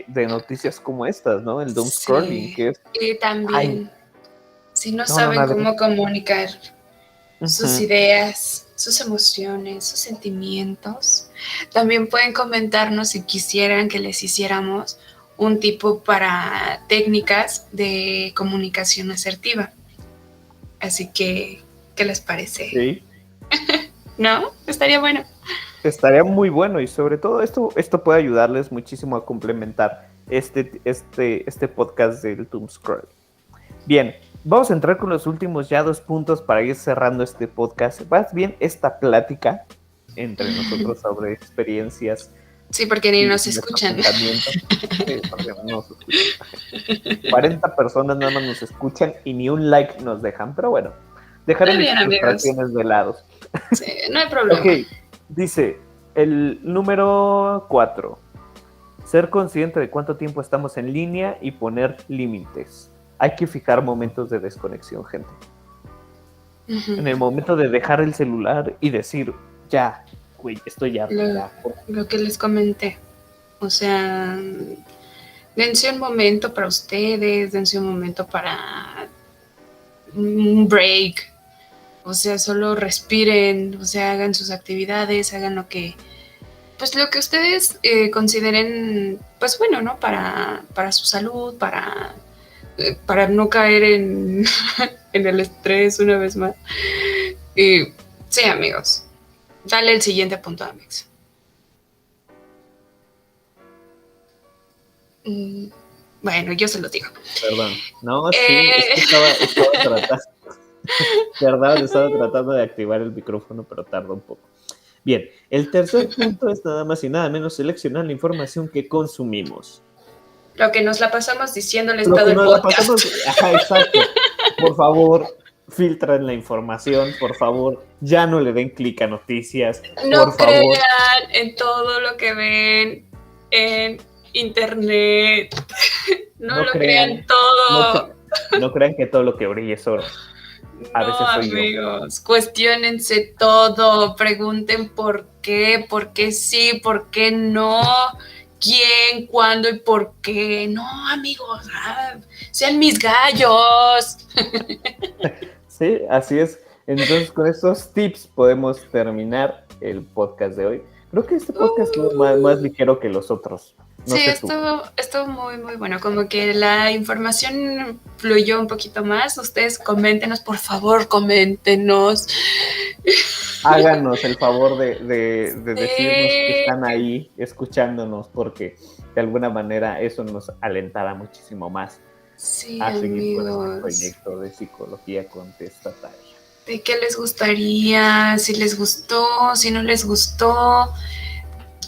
noticias como estas, ¿no? El doom scrolling, que es... Y también, si no saben cómo comunicar sus ideas, sus emociones, sus sentimientos, también pueden comentarnos si quisieran que les hiciéramos un tipo para técnicas de comunicación asertiva. Así que, ¿qué les parece? Sí. ¿No? Estaría bueno. Estaría muy bueno y sobre todo esto puede ayudarles muchísimo a complementar este podcast del Doom Scroll. Bien, vamos a entrar con los últimos ya 2 puntos para ir cerrando este podcast. Más bien esta plática entre nosotros sobre experiencias. Sí, porque ni nos escuchan. Sí, porque no nos escuchan. 40 personas nada más nos escuchan y ni un like nos dejan, pero bueno, dejaré mis frustraciones de lado. Sí, no hay problema. Ok, dice el número 4. Ser consciente de cuánto tiempo estamos en línea y poner límites. Hay que fijar momentos de desconexión, gente. Uh-huh. En el momento de dejar el celular y decir, ya, güey, estoy harto. Lo que les comenté. O sea, dense un momento para ustedes, dense un momento para un break. O sea, solo respiren, o sea, hagan sus actividades, hagan lo que ustedes consideren, pues bueno, ¿no? Para su salud, para no caer en el estrés una vez más. Sí, amigos. Dale el siguiente punto, Amix. Bueno, yo se los digo. Perdón. No, sí, es que estaba tratando de activar el micrófono, pero tardó un poco. Bien, el tercer punto es nada más y nada menos seleccionar la información que consumimos. Lo que nos la pasamos diciéndoles todo el podcast. Ajá, exacto. Por favor, filtren la información, por favor, ya no le den clic a noticias. No crean en todo lo que ven en internet. No lo crean todo. No crean que todo lo que brilla es oro. A veces soy amigos, cuestiónense todo, pregunten por qué sí, por qué no, quién, cuándo y por qué. No, amigos, sean mis gallos. Sí, así es. Entonces, con estos tips podemos terminar el podcast de hoy. Creo que este podcast estuvo más ligero que los otros. No sí, estuvo muy, muy bueno. Como que la información fluyó un poquito más. Ustedes coméntenos, por favor, coméntenos. Háganos el favor de decirnos que están ahí escuchándonos, porque de alguna manera eso nos alentará muchísimo más a seguir con el proyecto de psicología contestataria. ¿De qué les gustaría? Si les gustó, si no les gustó.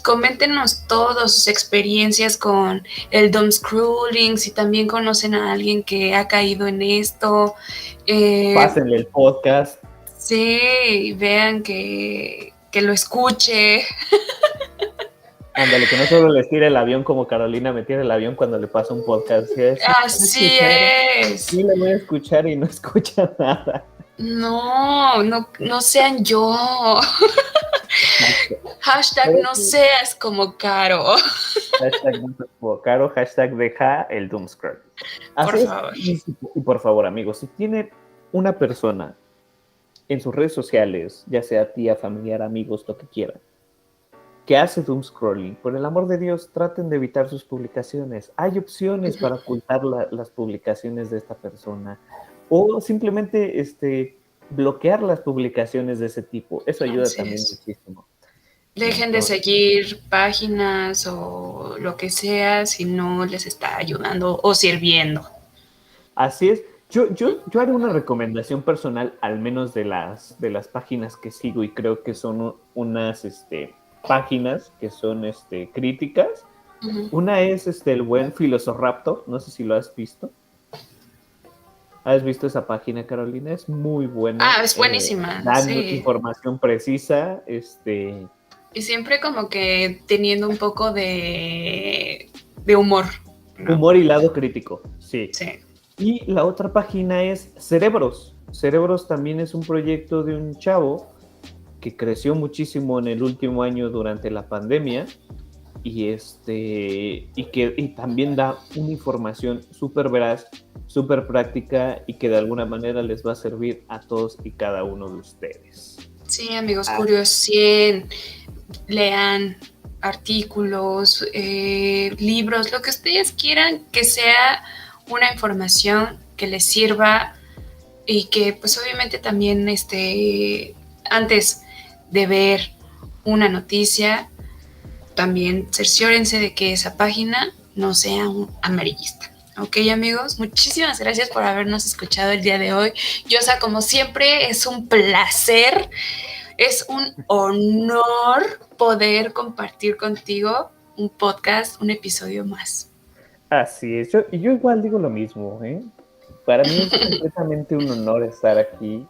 Coméntenos todas sus experiencias con el doom scrolling, si también conocen a alguien que ha caído en esto. Pásenle el podcast. Sí, vean que lo escuche. Ándale, que no solo les tire el avión como Carolina me tira el avión cuando le pasa un podcast. Así es. Sí, le voy a escuchar y no escucha nada. No sean yo. Hashtag no seas como Caro. Hashtag no seas como Caro. Hashtag deja el doomscroll. Por favor. Y por favor, amigos, si tienen una persona en sus redes sociales, ya sea tía, familiar, amigos, lo que quieran, que hace doomscrolling, por el amor de Dios, traten de evitar sus publicaciones. Hay opciones para ocultar las publicaciones de esta persona. O simplemente bloquear las publicaciones de ese tipo. Eso ayuda también muchísimo. Dejen de seguir páginas o lo que sea si no les está ayudando o sirviendo. Así es. Yo haré una recomendación personal, al menos de las páginas que sigo, y creo que son unas páginas que son críticas. Uh-huh. Una es el buen Filosoraptor, no sé si lo has visto. ¿Has visto esa página, Carolina? Es muy buena. Es buenísima. Dando información precisa. Y siempre como que teniendo un poco de humor, ¿no? Humor y lado crítico, sí. Sí. Y la otra página es Cerebros. Cerebros también es un proyecto de un chavo que creció muchísimo en el último año durante la pandemia. Y también da una información súper veraz, súper práctica y que de alguna manera les va a servir a todos y cada uno de ustedes. Sí, amigos, curiosen, lean artículos, libros, lo que ustedes quieran que sea una información que les sirva y que pues obviamente también antes de ver una noticia, también cerciórense de que esa página no sea un amarillista. Ok, amigos, muchísimas gracias por habernos escuchado el día de hoy. Yosa, como siempre, es un placer, es un honor poder compartir contigo un podcast, un episodio más. Así es, yo igual digo lo mismo, ¿eh? Para mí es completamente un honor estar aquí,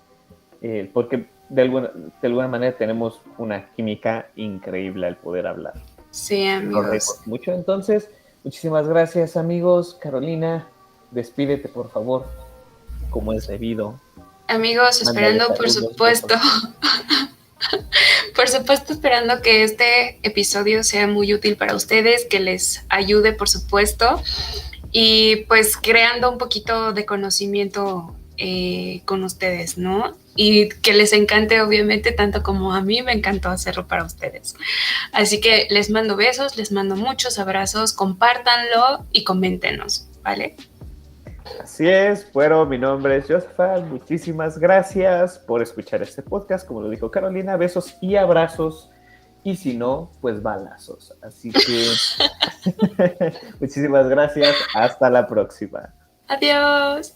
porque de alguna manera tenemos una química increíble al poder hablar. Sí, Nos reímos amigos. mucho, entonces, muchísimas gracias, amigos. Carolina, despídete, por favor, como es debido. Amigos, Mándale esperando, por saludos, supuesto, besos. por supuesto, esperando que este episodio sea muy útil para ustedes, que les ayude, por supuesto, y pues creando un poquito de conocimiento con ustedes, ¿no? Y que les encante, obviamente, tanto como a mí me encantó hacerlo para ustedes. Así que les mando besos, les mando muchos abrazos, compártanlo y coméntenos, ¿vale? Así es, bueno, mi nombre es Josephat, muchísimas gracias por escuchar este podcast, como lo dijo Carolina, besos y abrazos, y si no, pues balazos. Así que muchísimas gracias, hasta la próxima. Adiós.